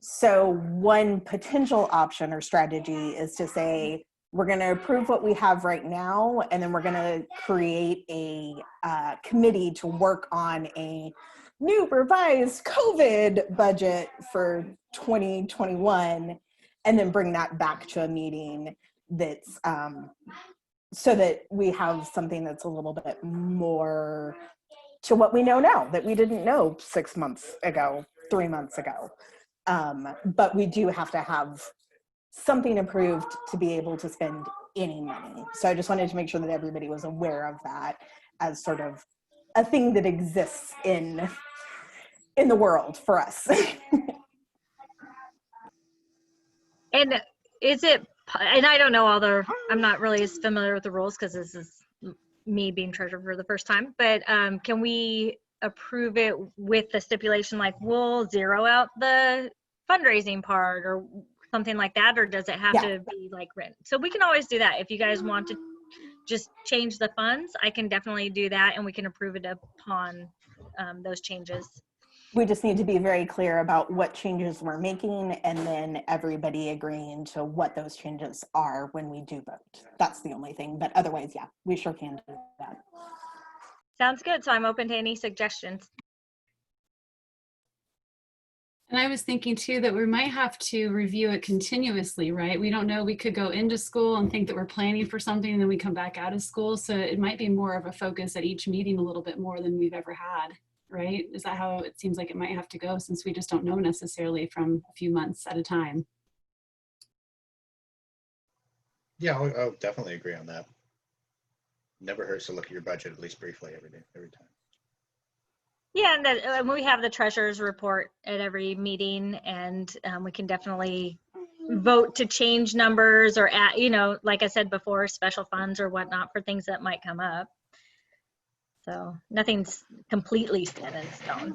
[SPEAKER 7] So one potential option or strategy is to say, we're going to approve what we have right now, and then we're going to create a committee to work on a new revised COVID budget for 2021, and then bring that back to a meeting that's so that we have something that's a little bit more to what we know now that we didn't know 6 months ago, 3 months ago. But we do have to have something approved to be able to spend any money. So I just wanted to make sure that everybody was aware of that as sort of a thing that exists in the world for us.
[SPEAKER 8] And is it, and I don't know I'm not really as familiar with the rules because this is me being treasurer for the first time, but can we approve it with the stipulation like we'll zero out the fundraising part or something like that, or does it have to be like written? So we can always do that. If you guys want to just change the funds, I can definitely do that, and we can approve it upon those changes.
[SPEAKER 7] We just need to be very clear about what changes we're making and then everybody agreeing to what those changes are when we do vote. That's the only thing, but otherwise, yeah, we sure can do that.
[SPEAKER 8] Sounds good. So I'm open to any suggestions.
[SPEAKER 10] And I was thinking too that we might have to review it continuously, right? We don't know, we could go into school and think that we're planning for something and then we come back out of school. So it might be more of a focus at each meeting a little bit more than we've ever had, right? Is that how it seems like it might have to go, since we just don't know necessarily from a few months at a time?
[SPEAKER 1] Yeah, I'll definitely agree on that. Never hurts to look at your budget at least briefly every time.
[SPEAKER 8] Yeah, and we have the treasurer's report at every meeting, and we can definitely vote to change numbers or add, you know, like I said before, special funds or whatnot for things that might come up. So nothing's completely set in stone.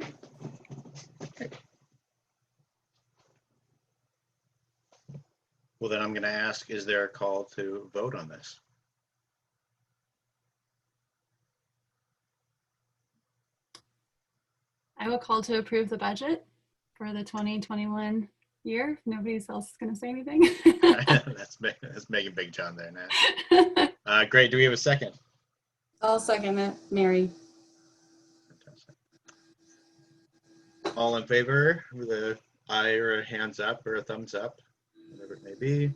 [SPEAKER 1] Well, then I'm going to ask, is there a call to vote on this?
[SPEAKER 10] I will call to approve the budget for the 2021 year. If nobody else is going to say anything.
[SPEAKER 1] That's making Big John there now. Great. Do we have a second?
[SPEAKER 3] I'll second it, Mary.
[SPEAKER 1] Fantastic. All in favor with a eye or a hands up or a thumbs up, whatever it may be.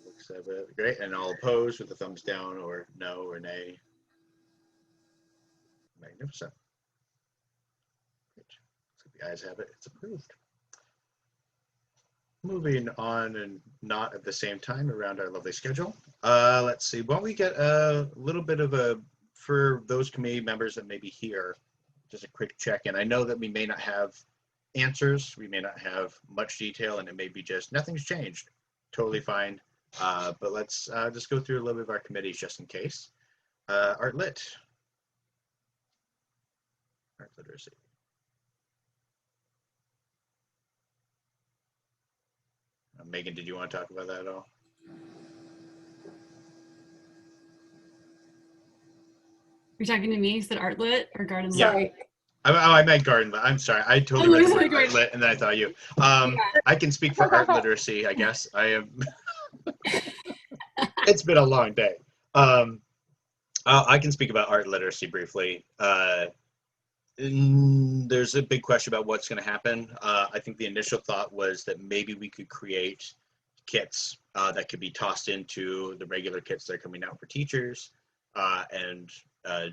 [SPEAKER 1] Looks of it. Great. And all opposed with a thumbs down or no or nay. Magnificent. Great. So the ayes have it. It's approved. Moving on, and not at the same time, around our lovely schedule. Let's see. Why don't we get a little bit of a, for those committee members that may be here, just a quick check-in. I know that we may not have answers, we may not have much detail, and it may be just nothing's changed. Totally fine. But let's just go through a little bit of our committees just in case. Art Lit. Art Literacy. Megan, did you want to talk about that at all?
[SPEAKER 10] You're talking to me? You said Art Lit or Garden Lit?
[SPEAKER 3] Sorry.
[SPEAKER 1] I meant Garden Lit. I'm sorry. I totally read the word Art Lit and then I thought you. I can speak for art literacy, I guess. I am. It's been a long day. I can speak about art literacy briefly. There's a big question about what's going to happen. I think the initial thought was that maybe we could create kits that could be tossed into the regular kits that are coming out for teachers and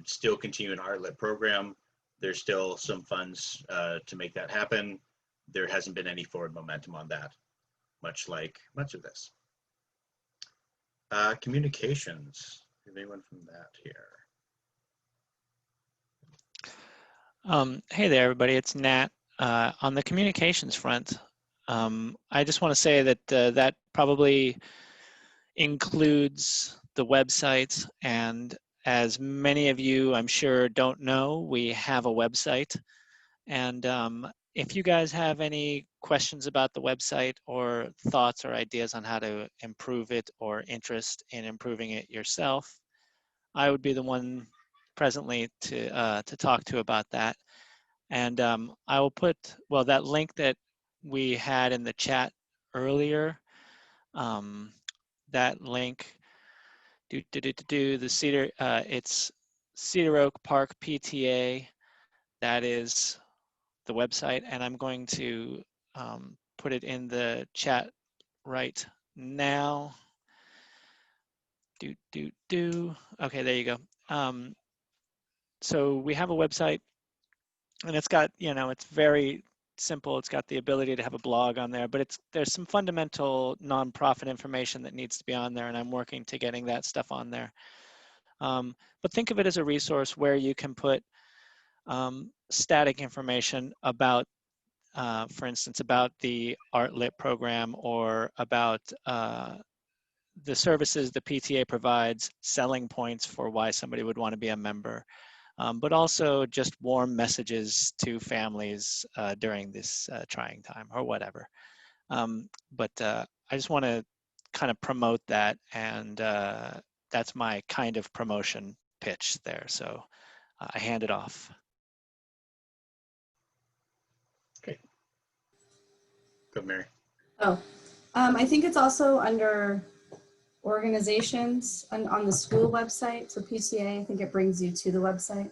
[SPEAKER 1] still continue an art lit program. There's still some funds to make that happen. There hasn't been any forward momentum on that, much of this. Communications. Is anyone from that here?
[SPEAKER 2] Hey there, everybody. It's Nat. On the communications front, I just want to say that that probably includes the website. And as many of you, I'm sure, don't know, we have a website. And if you guys have any questions about the website or thoughts or ideas on how to improve it or interest in improving it yourself, I would be the one presently to talk to about that. And I will put, well, that link that we had in the chat earlier, that link, the Cedar, it's Cedaroak Park PTA. That is the website, and I'm going to put it in the chat right now. Okay, there you go. So we have a website, and it's got, you know, it's very simple. It's got the ability to have a blog on there, but there's some fundamental nonprofit information that needs to be on there, and I'm working to getting that stuff on there. But think of it as a resource where you can put static information about, for instance, about the Art Lit program or about the services the PTA provides, selling points for why somebody would want to be a member. But also just warm messages to families during this trying time or whatever. But I just want to kind of promote that, and that's my kind of promotion pitch there. So I hand it off.
[SPEAKER 1] Go, Mary.
[SPEAKER 3] Oh, I think it's also under organizations on the school website for PTA. I think it brings you to the website.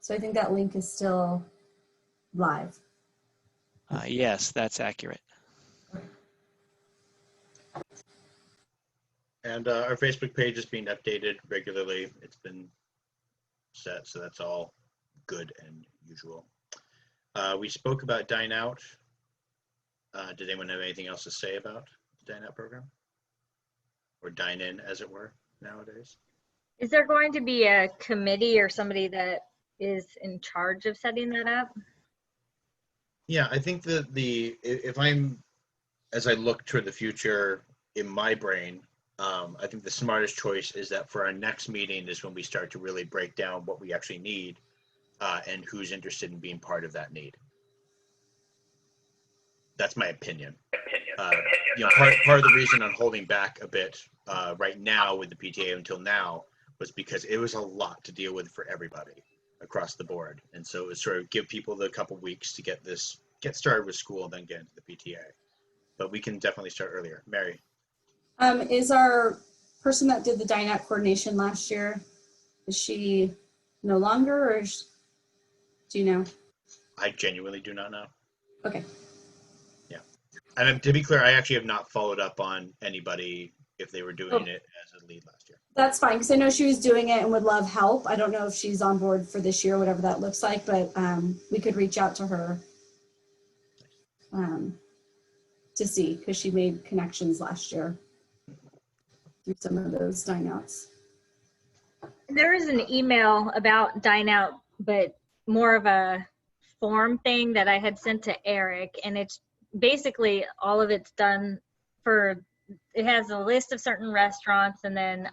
[SPEAKER 3] So I think that link is still live.
[SPEAKER 2] Yes, that's accurate.
[SPEAKER 1] And our Facebook page is being updated regularly. It's been set, so that's all good and usual. We spoke about Dine Out. Did anyone have anything else to say about the Dine Out program? Or Dine In, as it were, nowadays?
[SPEAKER 8] Is there going to be a committee or somebody that is in charge of setting that up?
[SPEAKER 1] Yeah, I think that as I look toward the future in my brain, I think the smartest choice is that for our next meeting is when we start to really break down what we actually need and who's interested in being part of that need. That's my opinion. Part of the reason I'm holding back a bit right now with the PTA until now was because it was a lot to deal with for everybody across the board. And so it was sort of give people the couple weeks to get started with school and then get into the PTA. But we can definitely start earlier. Mary.
[SPEAKER 3] Is our person that did the Dine Out coordination last year, is she no longer, or do you know?
[SPEAKER 1] I genuinely do not know.
[SPEAKER 3] Okay.
[SPEAKER 1] Yeah. And to be clear, I actually have not followed up on anybody if they were doing it as a lead last year.
[SPEAKER 3] That's fine, because I know she was doing it and would love help. I don't know if she's on board for this year, whatever that looks like, but we could reach out to her to see, because she made connections last year through some of those Dine Outs.
[SPEAKER 8] There is an email about Dine Out, but more of a form thing that I had sent to Eric, and it's basically all of it's done for, it has a list of certain restaurants, and then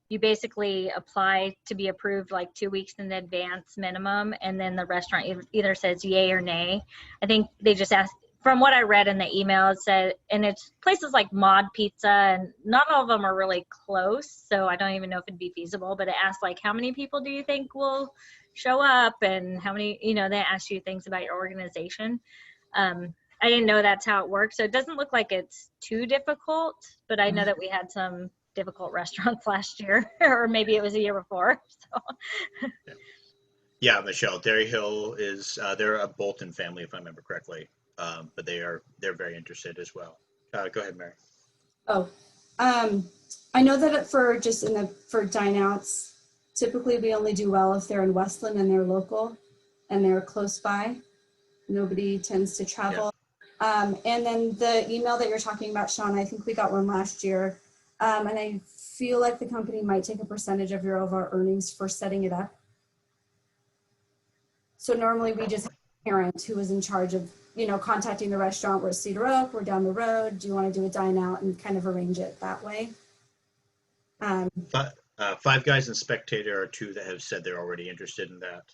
[SPEAKER 8] you basically apply to be approved like 2 weeks in advance minimum, and then the restaurant either says yay or nay. I think they just asked, from what I read in the email, it said, and it's places like Mod Pizza, and not all of them are really close, so I don't even know if it'd be feasible, but it asked like, how many people do you think will show up, and how many, they ask you things about your organization. I didn't know that's how it works, so it doesn't look like it's too difficult, but I know that we had some difficult restaurants last year, or maybe it was a year before. So.
[SPEAKER 1] Yeah, Michelle, Dairy Hill is, they're a Bolton family, if I remember correctly. But they're very interested as well. Go ahead, Mary.
[SPEAKER 3] Oh, I know that for Dine Outs, typically we only do well if they're in Westland and they're local and they're close by. Nobody tends to travel. Yeah. And then the email that you're talking about, Sean, I think we got one last year. And I feel like the company might take a percentage of your overall earnings for setting it up. So normally we just have a parent who is in charge of contacting the restaurant. We're at Cedaroak, we're down the road. Do you want to do a Dine Out, and kind of arrange it that way?
[SPEAKER 1] Five Guys and Spectator are two that have said they're already interested in that.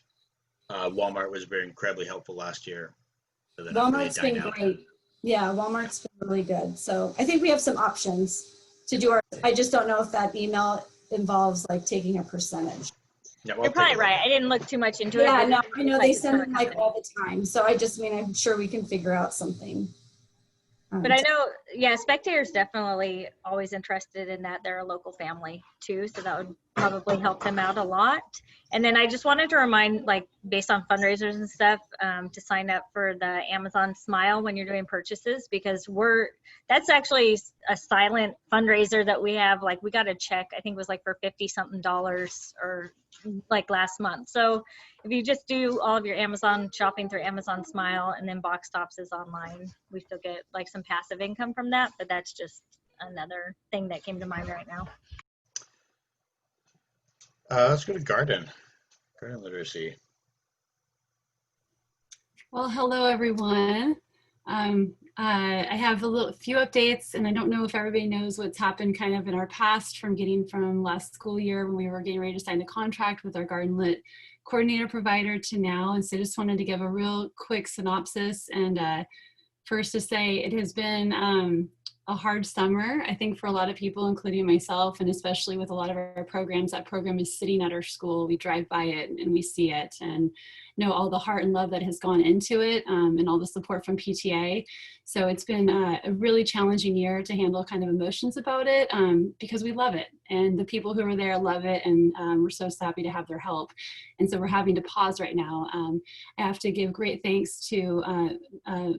[SPEAKER 1] Walmart was very incredibly helpful last year. So
[SPEAKER 3] Walmart's been great. Yeah, Walmart's been really good. So I think we have some options to do our, I just don't know if that email involves like taking a percentage.
[SPEAKER 1] Yeah,
[SPEAKER 8] you're probably right. I didn't look too much into it.
[SPEAKER 3] Yeah, no, I know they send them like all the time. So I'm sure we can figure out something.
[SPEAKER 8] But I know, yeah, Spectator's definitely always interested in that. They're a local family too, so that would probably help them out a lot. And then I just wanted to remind, like, based on fundraisers and stuff, to sign up for the Amazon Smile when you're doing purchases, because that's actually a silent fundraiser that we have. Like, we got a check, I think it was like for $50-something or like last month. So if you just do all of your Amazon shopping through Amazon Smile, and then Box Tops is online, we still get like some passive income from that, but that's just another thing that came to mind right now.
[SPEAKER 1] Let's go to garden literacy.
[SPEAKER 10] Well, hello everyone. I have a few updates, and I don't know if everybody knows what's happened kind of in our past from last school year when we were getting ready to sign the contract with our garden lit coordinator provider to now. And so I just wanted to give a real quick synopsis, and first to say it has been a hard summer, I think, for a lot of people, including myself, and especially with a lot of our programs. That program is sitting at our school. We drive by it and we see it and know all the heart and love that has gone into it, and all the support from PTA. So it's been a really challenging year to handle kind of emotions about it, because we love it and the people who are there love it, and we're so happy to have their help. And so we're having to pause right now. I have to give great thanks to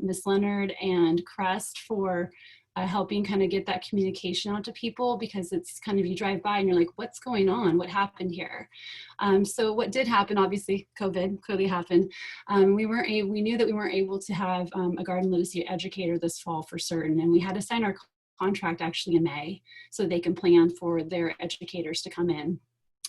[SPEAKER 10] Ms. Leonard and Crest for helping kind of get that communication out to people, because it's kind of, you drive by and you're like, what's going on? What happened here? So what did happen, obviously COVID clearly happened. We knew that we weren't able to have a garden literacy educator this fall for certain, and we had to sign our contract actually in May so they can plan for their educators to come in.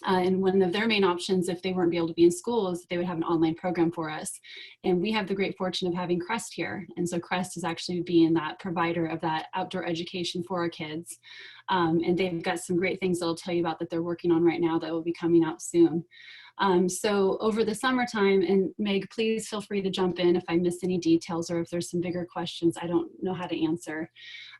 [SPEAKER 10] And one of their main options, if they weren't able to be in school, is that they would have an online program for us. And we have the great fortune of having Crest here. And so Crest is actually being that provider of that outdoor education for our kids. And they've got some great things that I'll tell you about that they're working on right now that will be coming out soon. So over the summertime, and Meg, please feel free to jump in if I miss any details or if there's some bigger questions I don't know how to answer.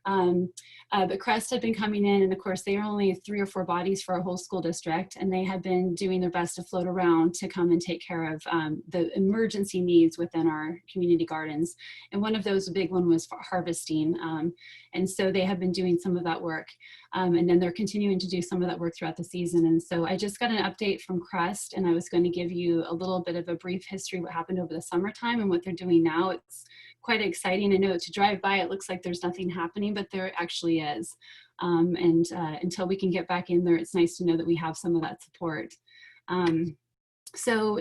[SPEAKER 10] But Crest had been coming in, and of course they are only 3 or 4 bodies for our whole school district, and they had been doing their best to float around to come and take care of the emergency needs within our community gardens. And one of those, a big one, was for harvesting. And so they have been doing some of that work. And then they're continuing to do some of that work throughout the season. And so I just got an update from Crest, and I was going to give you a little bit of a brief history of what happened over the summertime and what they're doing now. It's quite exciting. I know to drive by, it looks like there's nothing happening, but there actually is. Until we can get back in there, it's nice to know that we have some of that support. So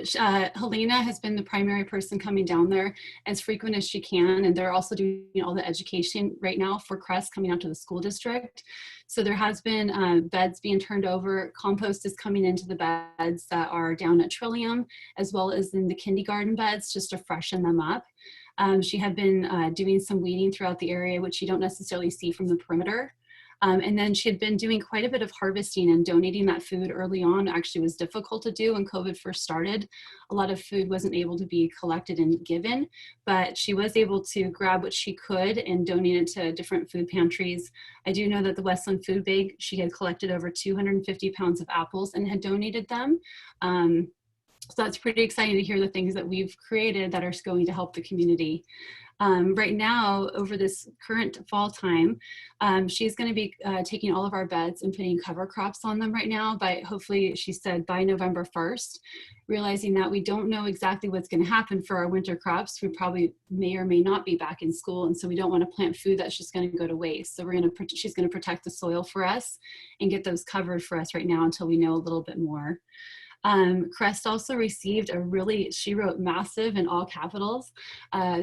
[SPEAKER 10] Helena has been the primary person coming down there as frequent as she can, and they're also doing all the education right now for Crest coming out to the school district. So there has been beds being turned over. Compost is coming into the beds that are down at Trillium, as well as in the kindergarten beds, just to freshen them up. She had been doing some weeding throughout the area, which you don't necessarily see from the perimeter. And then she had been doing quite a bit of harvesting, and donating that food early on actually was difficult to do when COVID first started. A lot of food wasn't able to be collected and given, but she was able to grab what she could and donate it to different food pantries. I do know that the Westland Food Bank, she had collected over 250 pounds of apples and had donated them. So that's pretty exciting to hear the things that we've created that are going to help the community. Right now, over this current fall time, she's going to be taking all of our beds and putting cover crops on them right now, by hopefully, she said, by November 1st, realizing that we don't know exactly what's going to happen for our winter crops. We probably may or may not be back in school, and so we don't want to plant food that's just going to go to waste. So she's going to protect the soil for us and get those covered for us right now until we know a little bit more. Crest also received she wrote massive in all capitals,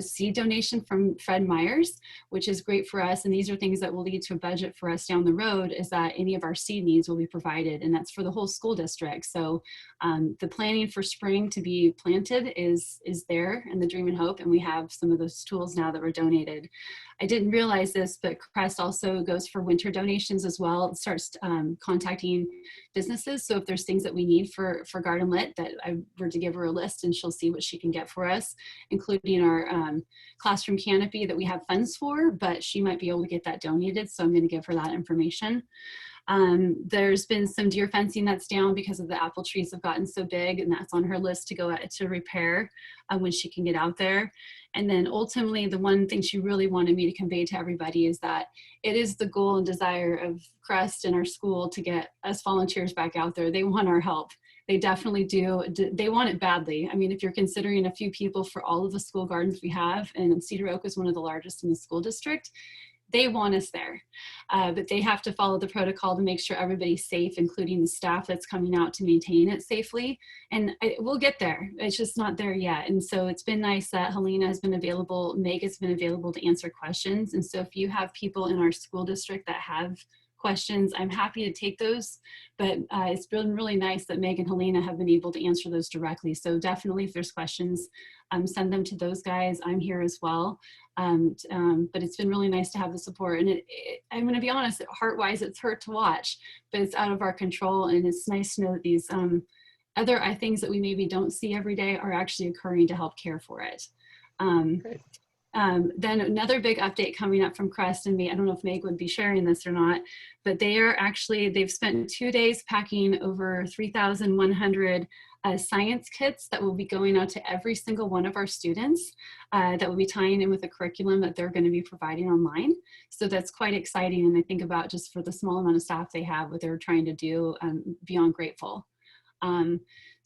[SPEAKER 10] seed donation from Fred Myers, which is great for us. And these are things that will lead to a budget for us down the road, is that any of our seed needs will be provided, and that's for the whole school district. So the planning for spring to be planted is there in the Dream and Hope, and we have some of those tools now that were donated. I didn't realize this, but Crest also goes for winter donations as well. It starts contacting businesses. So if there's things that we need for Garden Lit, that I were to give her a list, and she'll see what she can get for us, including our classroom canopy that we have funds for, but she might be able to get that donated. So I'm going to give her that information. There's been some deer fencing that's down because of the apple trees have gotten so big, and that's on her list to go to repair when she can get out there. And then ultimately, the one thing she really wanted me to convey to everybody is that it is the goal and desire of Crest and our school to get us volunteers back out there. They want our help. They definitely do. They want it badly. I mean, if you're considering a few people for all of the school gardens we have, and Cedaroak is one of the largest in the school district, they want us there, but they have to follow the protocol to make sure everybody's safe, including the staff that's coming out to maintain it safely. And we'll get there. It's just not there yet. And so it's been nice that Helena has been available, Meg has been available to answer questions. And so if you have people in our school district that have questions, I'm happy to take those, but it's been really nice that Meg and Helena have been able to answer those directly. So definitely, if there's questions, send them to those guys. I'm here as well. But it's been really nice to have the support. And I'm going to be honest, heart-wise, it's hurt to watch, but it's out of our control. And it's nice to know that these other things that we maybe don't see every day are actually occurring to help care for it. Then another big update coming up from Crest and me, I don't know if Meg would be sharing this or not, but they've spent 2 days packing over 3,100 science kits that will be going out to every single one of our students that will be tying in with the curriculum that they're going to be providing online. So that's quite exciting. And I think about just for the small amount of staff they have, what they're trying to do, beyond grateful.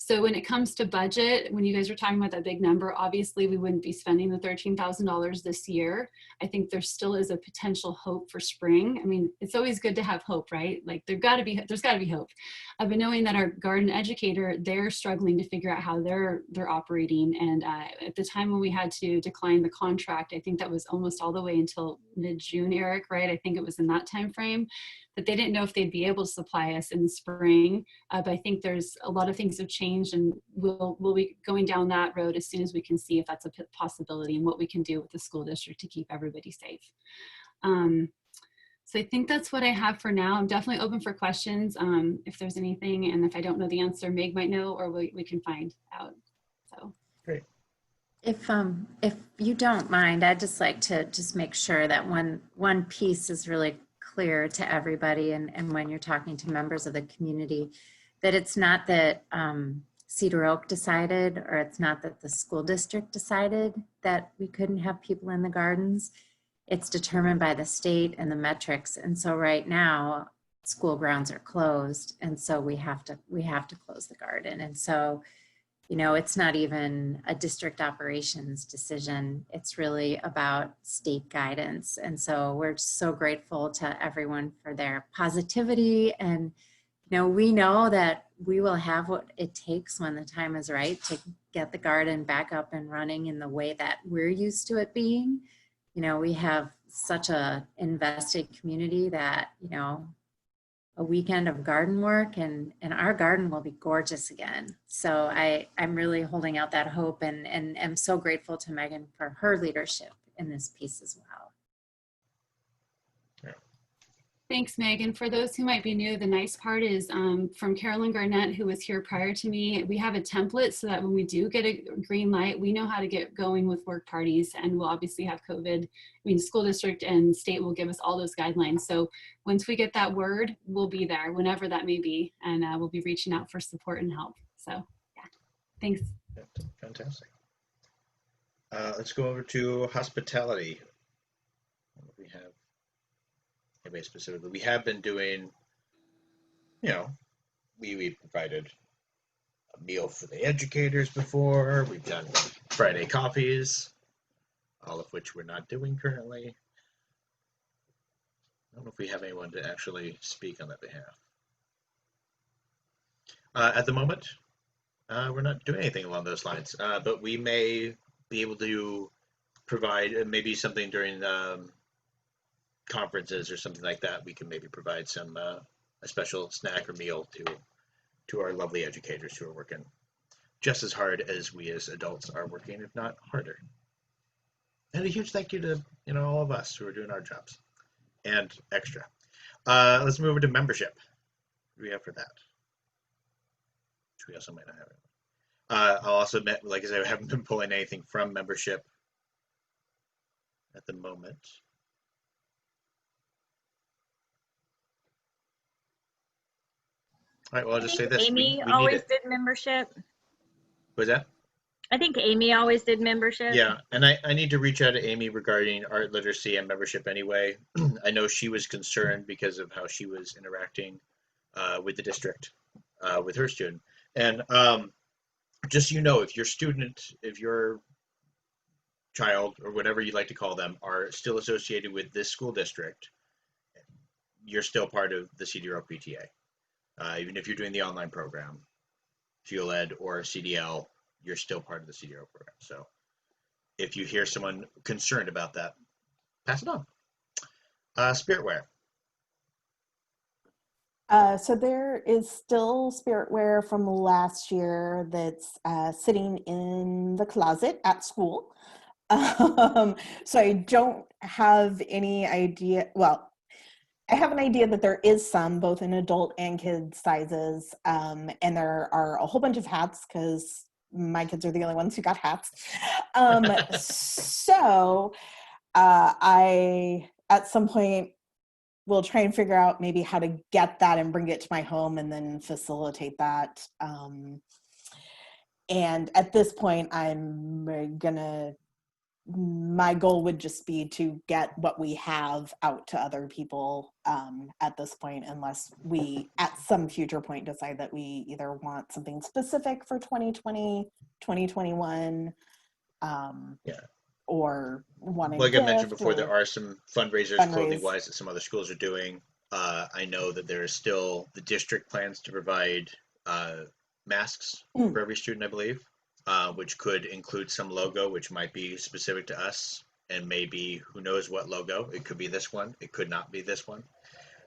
[SPEAKER 10] So when it comes to budget, when you guys were talking about that big number, obviously we wouldn't be spending the $13,000 this year. I think there still is a potential hope for spring. I mean, it's always good to have hope, right? Like there's gotta be hope. I've been knowing that our garden educator, they're struggling to figure out how they're operating. And at the time when we had to decline the contract, I think that was almost all the way until mid-June, Eric, right? I think it was in that time frame, that they didn't know if they'd be able to supply us in the spring. But I think there's a lot of things have changed, and we'll be going down that road as soon as we can see if that's a possibility and what we can do with the school district to keep everybody safe. So I think that's what I have for now. I'm definitely open for questions if there's anything, and if I don't know the answer, Meg might know, or we can find out. So
[SPEAKER 1] great.
[SPEAKER 5] If you don't mind, I'd just like to just make sure that one piece is really clear to everybody, and when you're talking to members of the community, that it's not that Cedaroak decided, or it's not that the school district decided that we couldn't have people in the gardens. It's determined by the state and the metrics. And so right now school grounds are closed, and so we have to close the garden. And so, you know, it's not even a district operations decision. It's really about state guidance. And so we're so grateful to everyone for their positivity. And, you know, we know that we will have what it takes when the time is right to get the garden back up and running in the way that we're used to it being. You know, we have such a invested community that, you know, a weekend of garden work and our garden will be gorgeous again. So I'm really holding out that hope, and I'm so grateful to Megan for her leadership in this piece as well.
[SPEAKER 10] thanks, Megan. For those who might be new, the nice part is from Carolyn Garnett, who was here prior to me, we have a template so that when we do get a green light, we know how to get going with work parties, and we'll obviously have COVID. I mean, school district and state will give us all those guidelines. So once we get that word, we'll be there whenever that may be, and we'll be reaching out for support and help. So yeah, thanks.
[SPEAKER 1] Fantastic. Let's go over to hospitality. We have anybody specifically. We have been doing, you know, we provided a meal for the educators before. We've done Friday coffees, all of which we're not doing currently. I don't know if we have anyone to actually speak on that behalf. At the moment, we're not doing anything along those lines, but we may be able to provide maybe something during conferences or something like that. We can maybe provide some a special snack or meal to our lovely educators who are working just as hard as we as adults are working, if not harder. And a huge thank you to all of us who are doing our jobs and extra. Let's move over to membership. What do we have for that? Which we also might not have. I'll also admit, like I said, I haven't been pulling anything from membership at the moment. All right, well, I'll just say this.
[SPEAKER 8] Amy
[SPEAKER 1] we
[SPEAKER 8] always did membership.
[SPEAKER 1] Was that?
[SPEAKER 8] I think Amy always did membership.
[SPEAKER 1] Yeah, and I need to reach out to Amy regarding art literacy and membership anyway. I know she was concerned because of how she was interacting with the district, with her student. And just so you know, if your student, if your child, or whatever you'd like to call them, are still associated with this school district, you're still part of the Cedaroak PTA. Even if you're doing the online program, Fuel Ed or CDL, you're still part of the Cedaroak program. So if you hear someone concerned about that, pass it on. Spiritware.
[SPEAKER 7] So there is still spiritware from last year that's sitting in the closet at school. So I don't have any idea. Well, I have an idea that there is some, both in adult and kid sizes. And there are a whole bunch of hats because my kids are the only ones who got hats. So I, at some point, will try and figure out maybe how to get that and bring it to my home and then facilitate that. And at this point, my goal would just be to get what we have out to other people at this point, unless we at some future point decide that we either want something specific for 2020, 2021, or wanting
[SPEAKER 1] like I mentioned before,
[SPEAKER 7] or
[SPEAKER 1] there are some fundraisers clothing wise that some other schools are doing. I know that there is still the district plans to provide masks for every student, I believe, which could include some logo, which might be specific to us, and maybe who knows what logo. It could be this one. It could not be this one.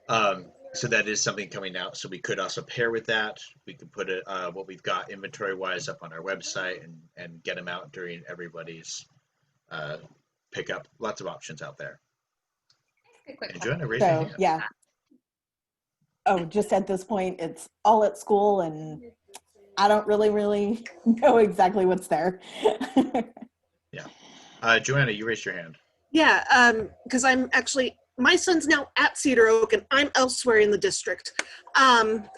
[SPEAKER 1] So that is something coming out. So we could also pair with that. We could put it, what we've got inventory wise up on our website and get them out during everybody's pickup. Lots of options out there. And Joanna, raise your hand.
[SPEAKER 7] Yeah. Oh, just at this point, it's all at school, and I don't really know exactly what's there.
[SPEAKER 1] Yeah. Joanna, you raised your hand.
[SPEAKER 11] Yeah, because I'm actually, my son's now at Cedaroak and I'm elsewhere in the district. But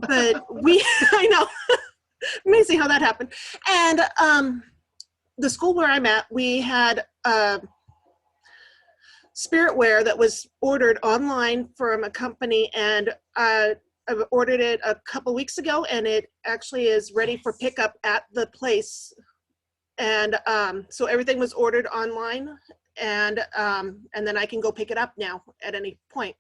[SPEAKER 11] I know, amazing how that happened. And the school where I'm at, we had spiritware that was ordered online from a company, and I've ordered it a couple weeks ago, and it actually is ready for pickup at the place. And so everything was ordered online, and then I can go pick it up now at any point.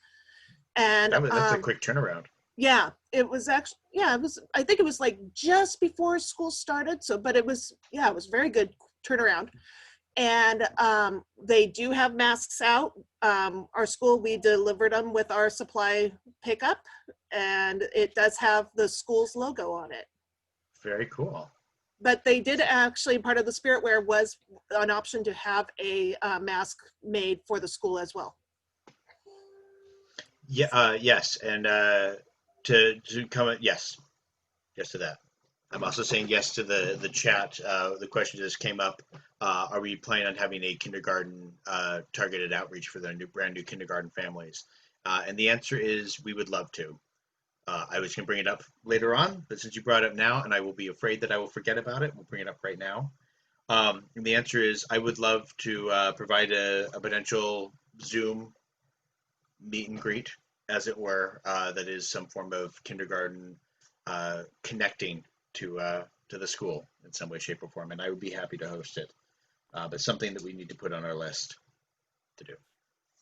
[SPEAKER 11] And
[SPEAKER 1] that's a quick turnaround.
[SPEAKER 11] Yeah, it was actually, it was, I think it was like just before school started. So, but it was very good turnaround. And they do have masks out. Our school, we delivered them with our supply pickup, and it does have the school's logo on it.
[SPEAKER 1] Very cool.
[SPEAKER 11] But they did actually, part of the spiritware was an option to have a mask made for the school as well.
[SPEAKER 1] Yeah. Yes. And to comment, yes to that. I'm also saying yes to the chat. The question just came up. Are we planning on having a kindergarten targeted outreach for their brand new kindergarten families? And the answer is we would love to. I was going to bring it up later on, but since you brought it up now, and I will be afraid that I will forget about it, we'll bring it up right now. And the answer is I would love to provide a potential Zoom meet and greet, as it were, that is some form of kindergarten connecting to the school in some way, shape, or form, and I would be happy to host it. But something that we need to put on our list to do.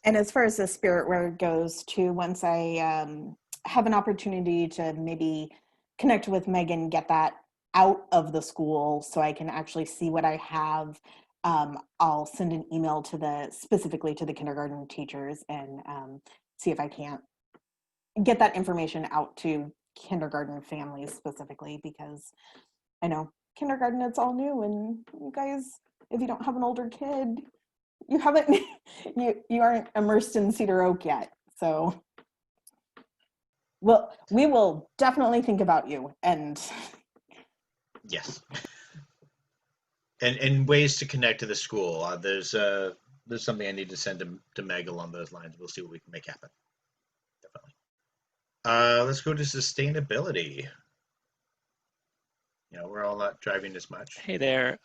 [SPEAKER 7] And as far as the spiritware goes, too, once I have an opportunity to maybe connect with Megan, get that out of the school so I can actually see what I have, I'll send an email specifically to the kindergarten teachers and see if I can't get that information out to kindergarten families specifically, because I know kindergarten, it's all new, and you guys, if you don't have an older kid, you haven't, you aren't immersed in Cedaroak yet. So well, we will definitely think about you. And
[SPEAKER 1] yes, and ways to connect to the school. There's something I need to send to Meg along those lines. We'll see what we can make happen. Definitely. Let's go to sustainability. We're all not driving as much.
[SPEAKER 2] Hey there.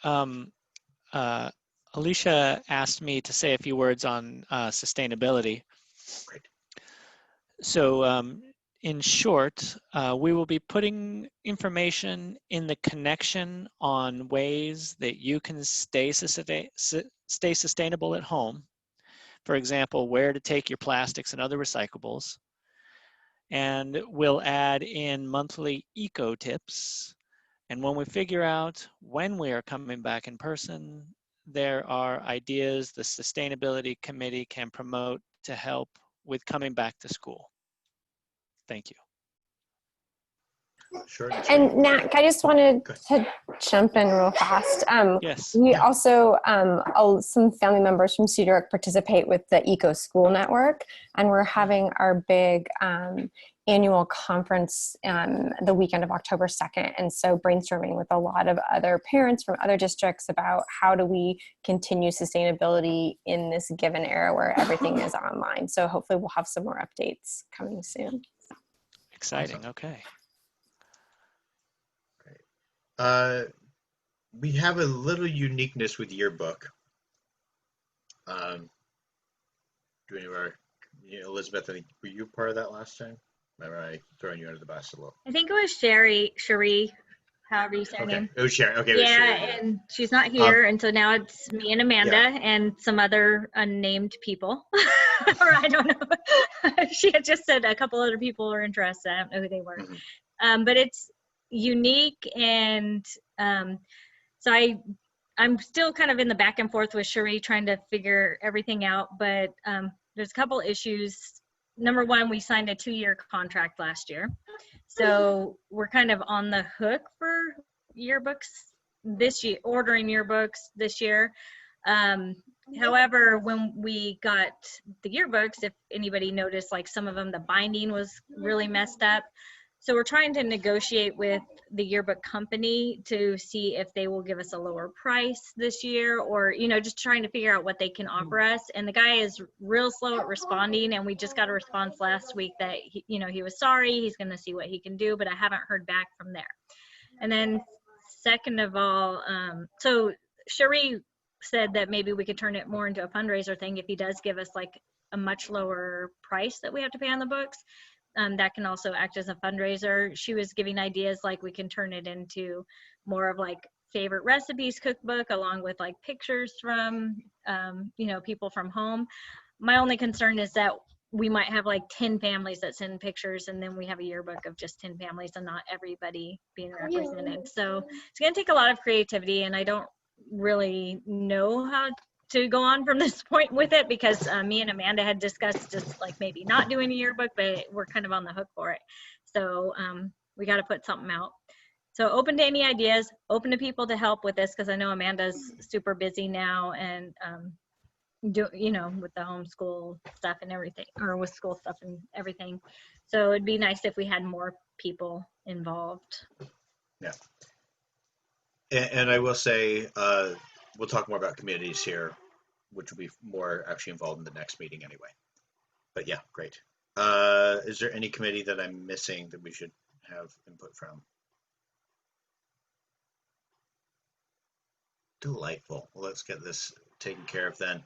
[SPEAKER 2] Alicia asked me to say a few words on sustainability.
[SPEAKER 1] Great.
[SPEAKER 2] So in short, we will be putting information in the connection on ways that you can stay sustainable at home. For example, where to take your plastics and other recyclables. And we'll add in monthly eco tips. And when we figure out when we are coming back in person, there are ideas the Sustainability Committee can promote to help with coming back to school. Thank you.
[SPEAKER 1] Sure.
[SPEAKER 12] And Nat, I just wanted to jump in real fast.
[SPEAKER 2] Yes.
[SPEAKER 12] We also, some family members from Cedaroak participate with the Eco School Network, and we're having our big annual conference the weekend of October 2nd. And so brainstorming with a lot of other parents from other districts about how do we continue sustainability in this given era where everything is online. So hopefully we'll have some more updates coming soon.
[SPEAKER 2] Exciting. Okay.
[SPEAKER 1] We have a little uniqueness with yearbook. Elizabeth, I think, were you part of that last time? Am I throwing you under the bus a little?
[SPEAKER 8] I think it was Cherie, however you say her name.
[SPEAKER 1] It was Sharon. Okay,
[SPEAKER 8] Yeah,
[SPEAKER 1] Sherry,
[SPEAKER 8] and she's not here, and so now it's me and Amanda and some other unnamed people, or I don't know. She had just said a couple other people are interested. I don't know who they were, but it's unique, and so I'm still kind of in the back and forth with Cherie trying to figure everything out, but there's a couple issues. Number one, we signed a 2-year contract last year. So we're kind of on the hook for yearbooks this year, ordering yearbooks this year. However, when we got the yearbooks, if anybody noticed, like some of them, the binding was really messed up. So we're trying to negotiate with the yearbook company to see if they will give us a lower price this year, or, you know, just trying to figure out what they can offer us. And the guy is real slow at responding. And we just got a response last week that, he was sorry, he's going to see what he can do, but I haven't heard back from there. And then second of all, so Cherie said that maybe we could turn it more into a fundraiser thing if he does give us like a much lower price that we have to pay on the books. That can also act as a fundraiser. She was giving ideas like we can turn it into more of like favorite recipes cookbook, along with like pictures from, people from home. My only concern is that we might have like 10 families that send pictures, and then we have a yearbook of just 10 families and not everybody being represented. So it's going to take a lot of creativity, and I don't really know how to go on from this point with it, because me and Amanda had discussed just like maybe not doing a yearbook, but we're kind of on the hook for it. So we got to put something out. So open to any ideas, open to people to help with this, because I know Amanda's super busy now, and with the homeschool stuff and everything, or with school stuff and everything. So it'd be nice if we had more people involved.
[SPEAKER 1] Yeah. And I will say, we'll talk more about communities here, which will be more actually involved in the next meeting anyway. But yeah, great. Is there any committee that I'm missing that we should have input from? Delightful. Well, let's get this taken care of then.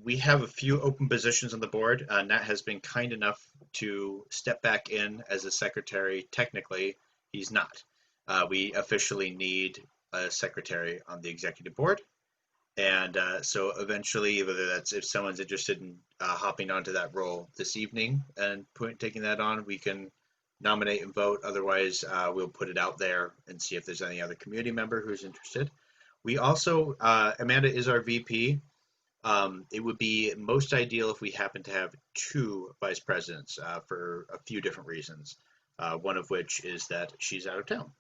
[SPEAKER 1] We have a few open positions on the board. Nat has been kind enough to step back in as a secretary. Technically, he's not. We officially need a secretary on the executive board. And so eventually, whether that's if someone's interested in hopping onto that role this evening and taking that on, we can nominate and vote. Otherwise, we'll put it out there and see if there's any other community member who's interested. We also, Amanda is our VP. It would be most ideal if we happen to have 2 vice presidents for a few different reasons. One of which is that she's out of town.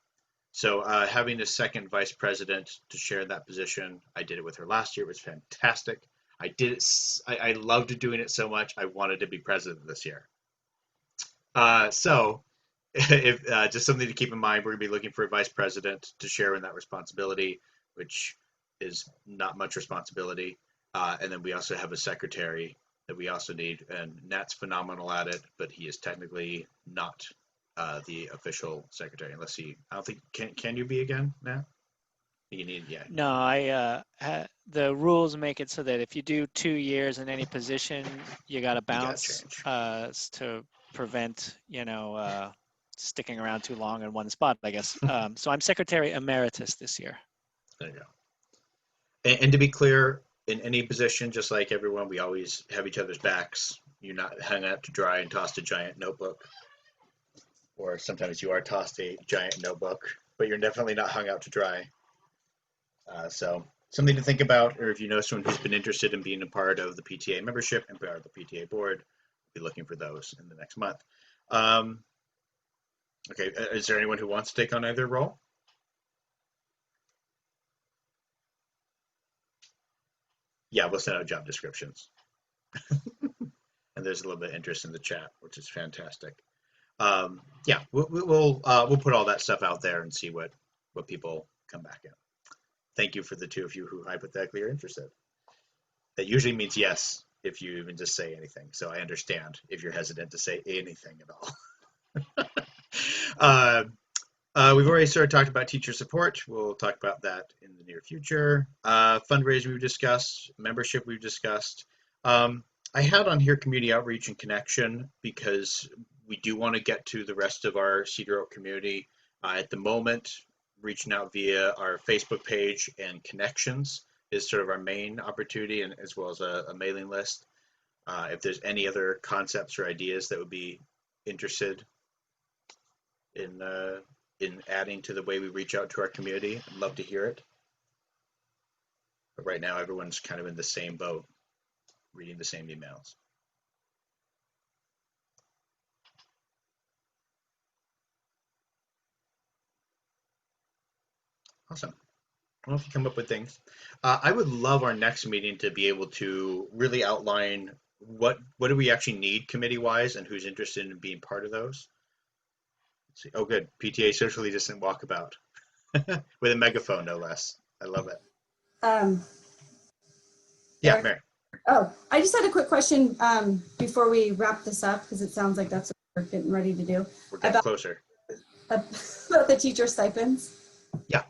[SPEAKER 1] So having a second vice president to share that position, I did it with her last year. It was fantastic. I did it. I loved doing it so much. I wanted to be president this year. So if just something to keep in mind, we're going to be looking for a vice president to share in that responsibility, which is not much responsibility. And then we also have a secretary that we also need. And Nat's phenomenal at it, but he is technically not the official secretary, unless I don't think, can you be again, Nat? You need, yeah.
[SPEAKER 2] No, the rules make it so that if you do 2 years in any position, you got to bounce to prevent, sticking around too long in one spot, I guess. So I'm secretary emeritus this year.
[SPEAKER 1] There you go. And to be clear, in any position, just like everyone, we always have each other's backs. You're not hung out to dry and tossed a giant notebook. Or sometimes you are tossed a giant notebook, but you're definitely not hung out to dry. So something to think about, or if you know someone who's been interested in being a part of the PTA membership and part of the PTA board, we'll be looking for those in the next month. Okay, is there anyone who wants to take on either role? Yeah, we'll send out job descriptions. and there's a little bit of interest in the chat, which is fantastic. Yeah, we'll put all that stuff out there and see what people come back at. Thank you for the two of you who hypothetically are interested. That usually means yes if you even just say anything. So I understand if you're hesitant to say anything at all. We've already sort of talked about teacher support. We'll talk about that in the near future. Fundraising we've discussed, membership we've discussed. I had on here community outreach and connection because we do want to get to the rest of our Cedaroak community. At the moment, reaching out via our Facebook page and connections is sort of our main opportunity, and as well as a mailing list. If there's any other concepts or ideas that would be interested in adding to the way we reach out to our community, I'd love to hear it. But right now, everyone's kind of in the same boat, reading the same emails. Awesome. Well, if you come up with things, I would love our next meeting to be able to really outline what do we actually need committee-wise and who's interested in being part of those. Let's see. Oh, good. PTA socially distant walkabout with a megaphone, no less. I love it. Yeah,
[SPEAKER 3] Eric?
[SPEAKER 1] Mary.
[SPEAKER 3] Oh, I just had a quick question before we wrap this up, because it sounds like that's what we're getting ready to do.
[SPEAKER 1] We're getting closer.
[SPEAKER 3] About the teacher stipends.
[SPEAKER 1] Yeah.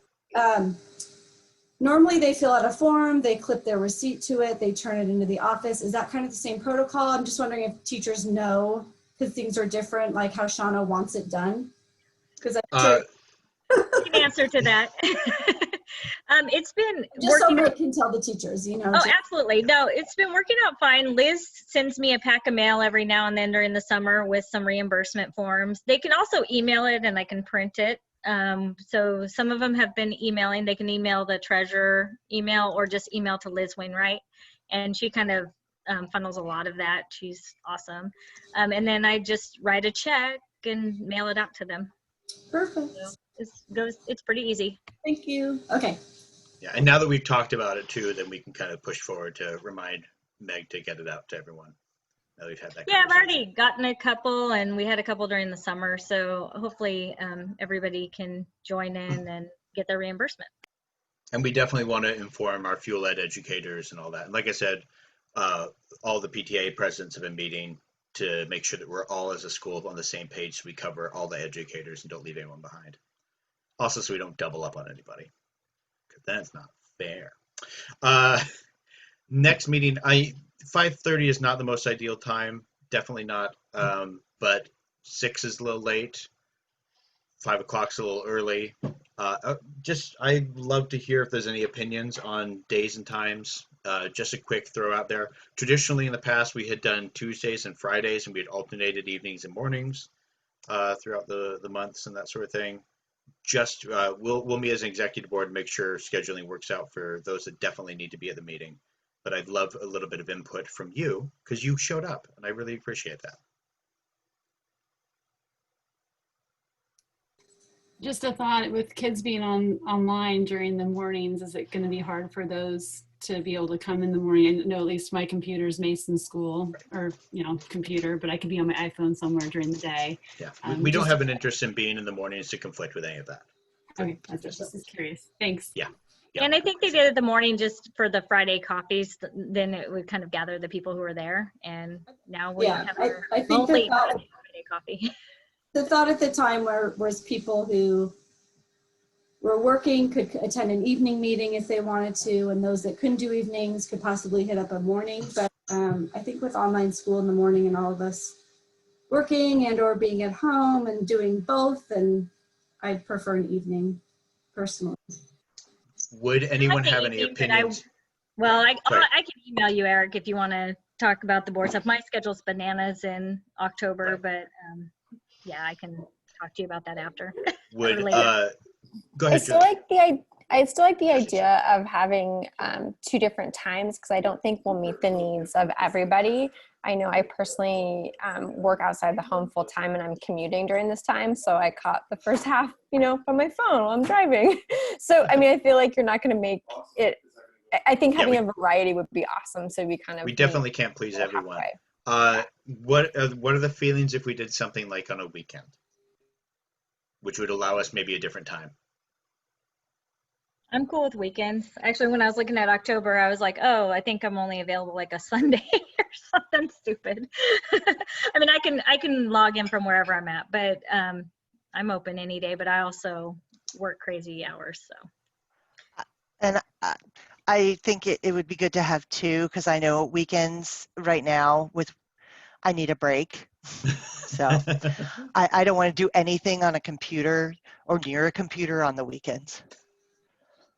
[SPEAKER 3] Normally they fill out a form, they clip their receipt to it, they turn it into the office. Is that kind of the same protocol? I'm just wondering if teachers know, because things are different, like how Shauna wants it done. Because
[SPEAKER 8] I can answer to that. It's been
[SPEAKER 3] just so Meg can tell the teachers, you know.
[SPEAKER 8] Oh, absolutely. No, it's been working out fine. Liz sends me a pack of mail every now and then during the summer with some reimbursement forms. They can also email it and I can print it. So some of them have been emailing. They can email the treasurer email or just email to Liz Wainwright. And she kind of funnels a lot of that. She's awesome. And then I just write a check and mail it out to them.
[SPEAKER 3] Perfect.
[SPEAKER 8] So it's pretty easy.
[SPEAKER 3] Thank you. Okay.
[SPEAKER 1] Yeah, and now that we've talked about it too, then we can kind of push forward to remind Meg to get it out to everyone. Now we've had that.
[SPEAKER 8] Yeah, I've already gotten a couple, and we had a couple during the summer. So hopefully everybody can join in and get their reimbursement.
[SPEAKER 1] And we definitely want to inform our fuel ed educators and all that. And like I said, all the PTA presidents have been meeting to make sure that we're all as a school on the same page so we cover all the educators and don't leave anyone behind. Also, so we don't double up on anybody, because then it's not fair. Next meeting, 5:30 is not the most ideal time, definitely not, but 6 is a little late, 5 o'clock's a little early. I'd love to hear if there's any opinions on days and times. Just a quick throw out there. Traditionally in the past, we had done Tuesdays and Fridays, and we had alternated evenings and mornings throughout the months and that sort of thing. Just we'll meet as an executive board and make sure scheduling works out for those that definitely need to be at the meeting. But I'd love a little bit of input from you because you showed up, and I really appreciate that.
[SPEAKER 10] Just a thought, with kids being online during the mornings, is it going to be hard for those to be able to come in the morning? I know at least my computer's Mason School, or computer, but I could be on my iPhone somewhere during the day.
[SPEAKER 1] Yeah, we don't have an interest in being in the mornings to conflict with any of that.
[SPEAKER 10] Okay, I was just curious. Thanks.
[SPEAKER 1] Yeah.
[SPEAKER 8] And I think they did it the morning just for the Friday coffees. Then it would kind of gather the people who are there. And now we have our
[SPEAKER 3] I think
[SPEAKER 8] lonely Friday coffee.
[SPEAKER 3] The thought at the time was people who were working could attend an evening meeting if they wanted to, and those that couldn't do evenings could possibly hit up a morning. But I think with online school in the morning and all of us working and or being at home and doing both, and I'd prefer an evening personally.
[SPEAKER 1] Would anyone have any opinions?
[SPEAKER 8] I can email you, Eric, if you want to talk about the board stuff. My schedule's bananas in October, but yeah, I can talk to you about that after.
[SPEAKER 1] Would go ahead.
[SPEAKER 12] I still like the idea of having 2 different times, because I don't think we'll meet the needs of everybody. I know I personally work outside the home full time, and I'm commuting during this time. So I caught the first half, from my phone while I'm driving. So, I mean, I feel like you're not going to make it. I think having a variety would be awesome. So we definitely
[SPEAKER 1] can't please everyone. What are the feelings if we did something like on a weekend, which would allow us maybe a different time?
[SPEAKER 8] I'm cool with weekends. Actually, when I was looking at October, I was like, oh, I think I'm only available like a Sunday or something stupid. I mean, I can log in from wherever I'm at, but I'm open any day, but I also work crazy hours, so.
[SPEAKER 13] And I think it would be good to have two, because I know weekends right now I need a break. So I don't want to do anything on a computer or near a computer on the weekends.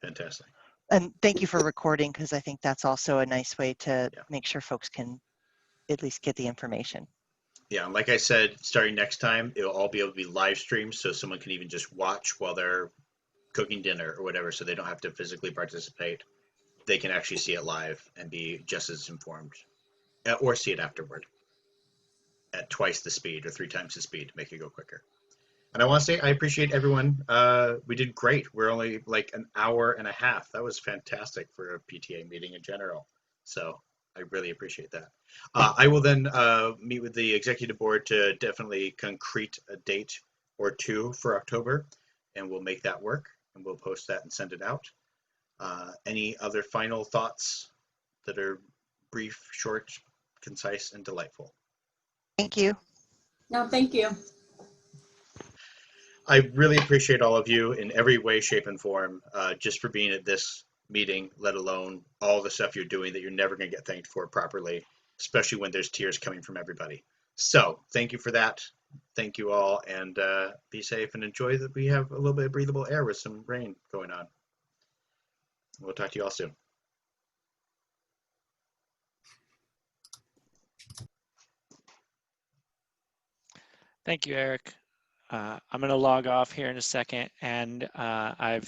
[SPEAKER 1] Fantastic.
[SPEAKER 13] And thank you for recording, because I think that's also a nice way to make sure folks can at least get the information.
[SPEAKER 1] Yeah, and like I said, starting next time, it'll all be able to be live streamed, so someone can even just watch while they're cooking dinner or whatever, so they don't have to physically participate. They can actually see it live and be just as informed, or see it afterward at twice the speed or 3 times the speed to make it go quicker. And I want to say I appreciate everyone. We did great. We're only like an hour and a half. That was fantastic for a PTA meeting in general. So I really appreciate that. I will then meet with the executive board to definitely concrete a date or two for October, and we'll make that work, and we'll post that and send it out. Any other final thoughts that are brief, short, concise, and delightful?
[SPEAKER 13] Thank you.
[SPEAKER 3] No, thank you.
[SPEAKER 1] I really appreciate all of you in every way, shape, and form, just for being at this meeting, let alone all the stuff you're doing that you're never going to get thanked for properly, especially when there's tears coming from everybody. So thank you for that. Thank you all, and be safe and enjoy that we have a little bit of breathable air with some rain going on. We'll talk to you all soon.
[SPEAKER 2] Thank you, Eric. I'm going to log off here in a second, and I've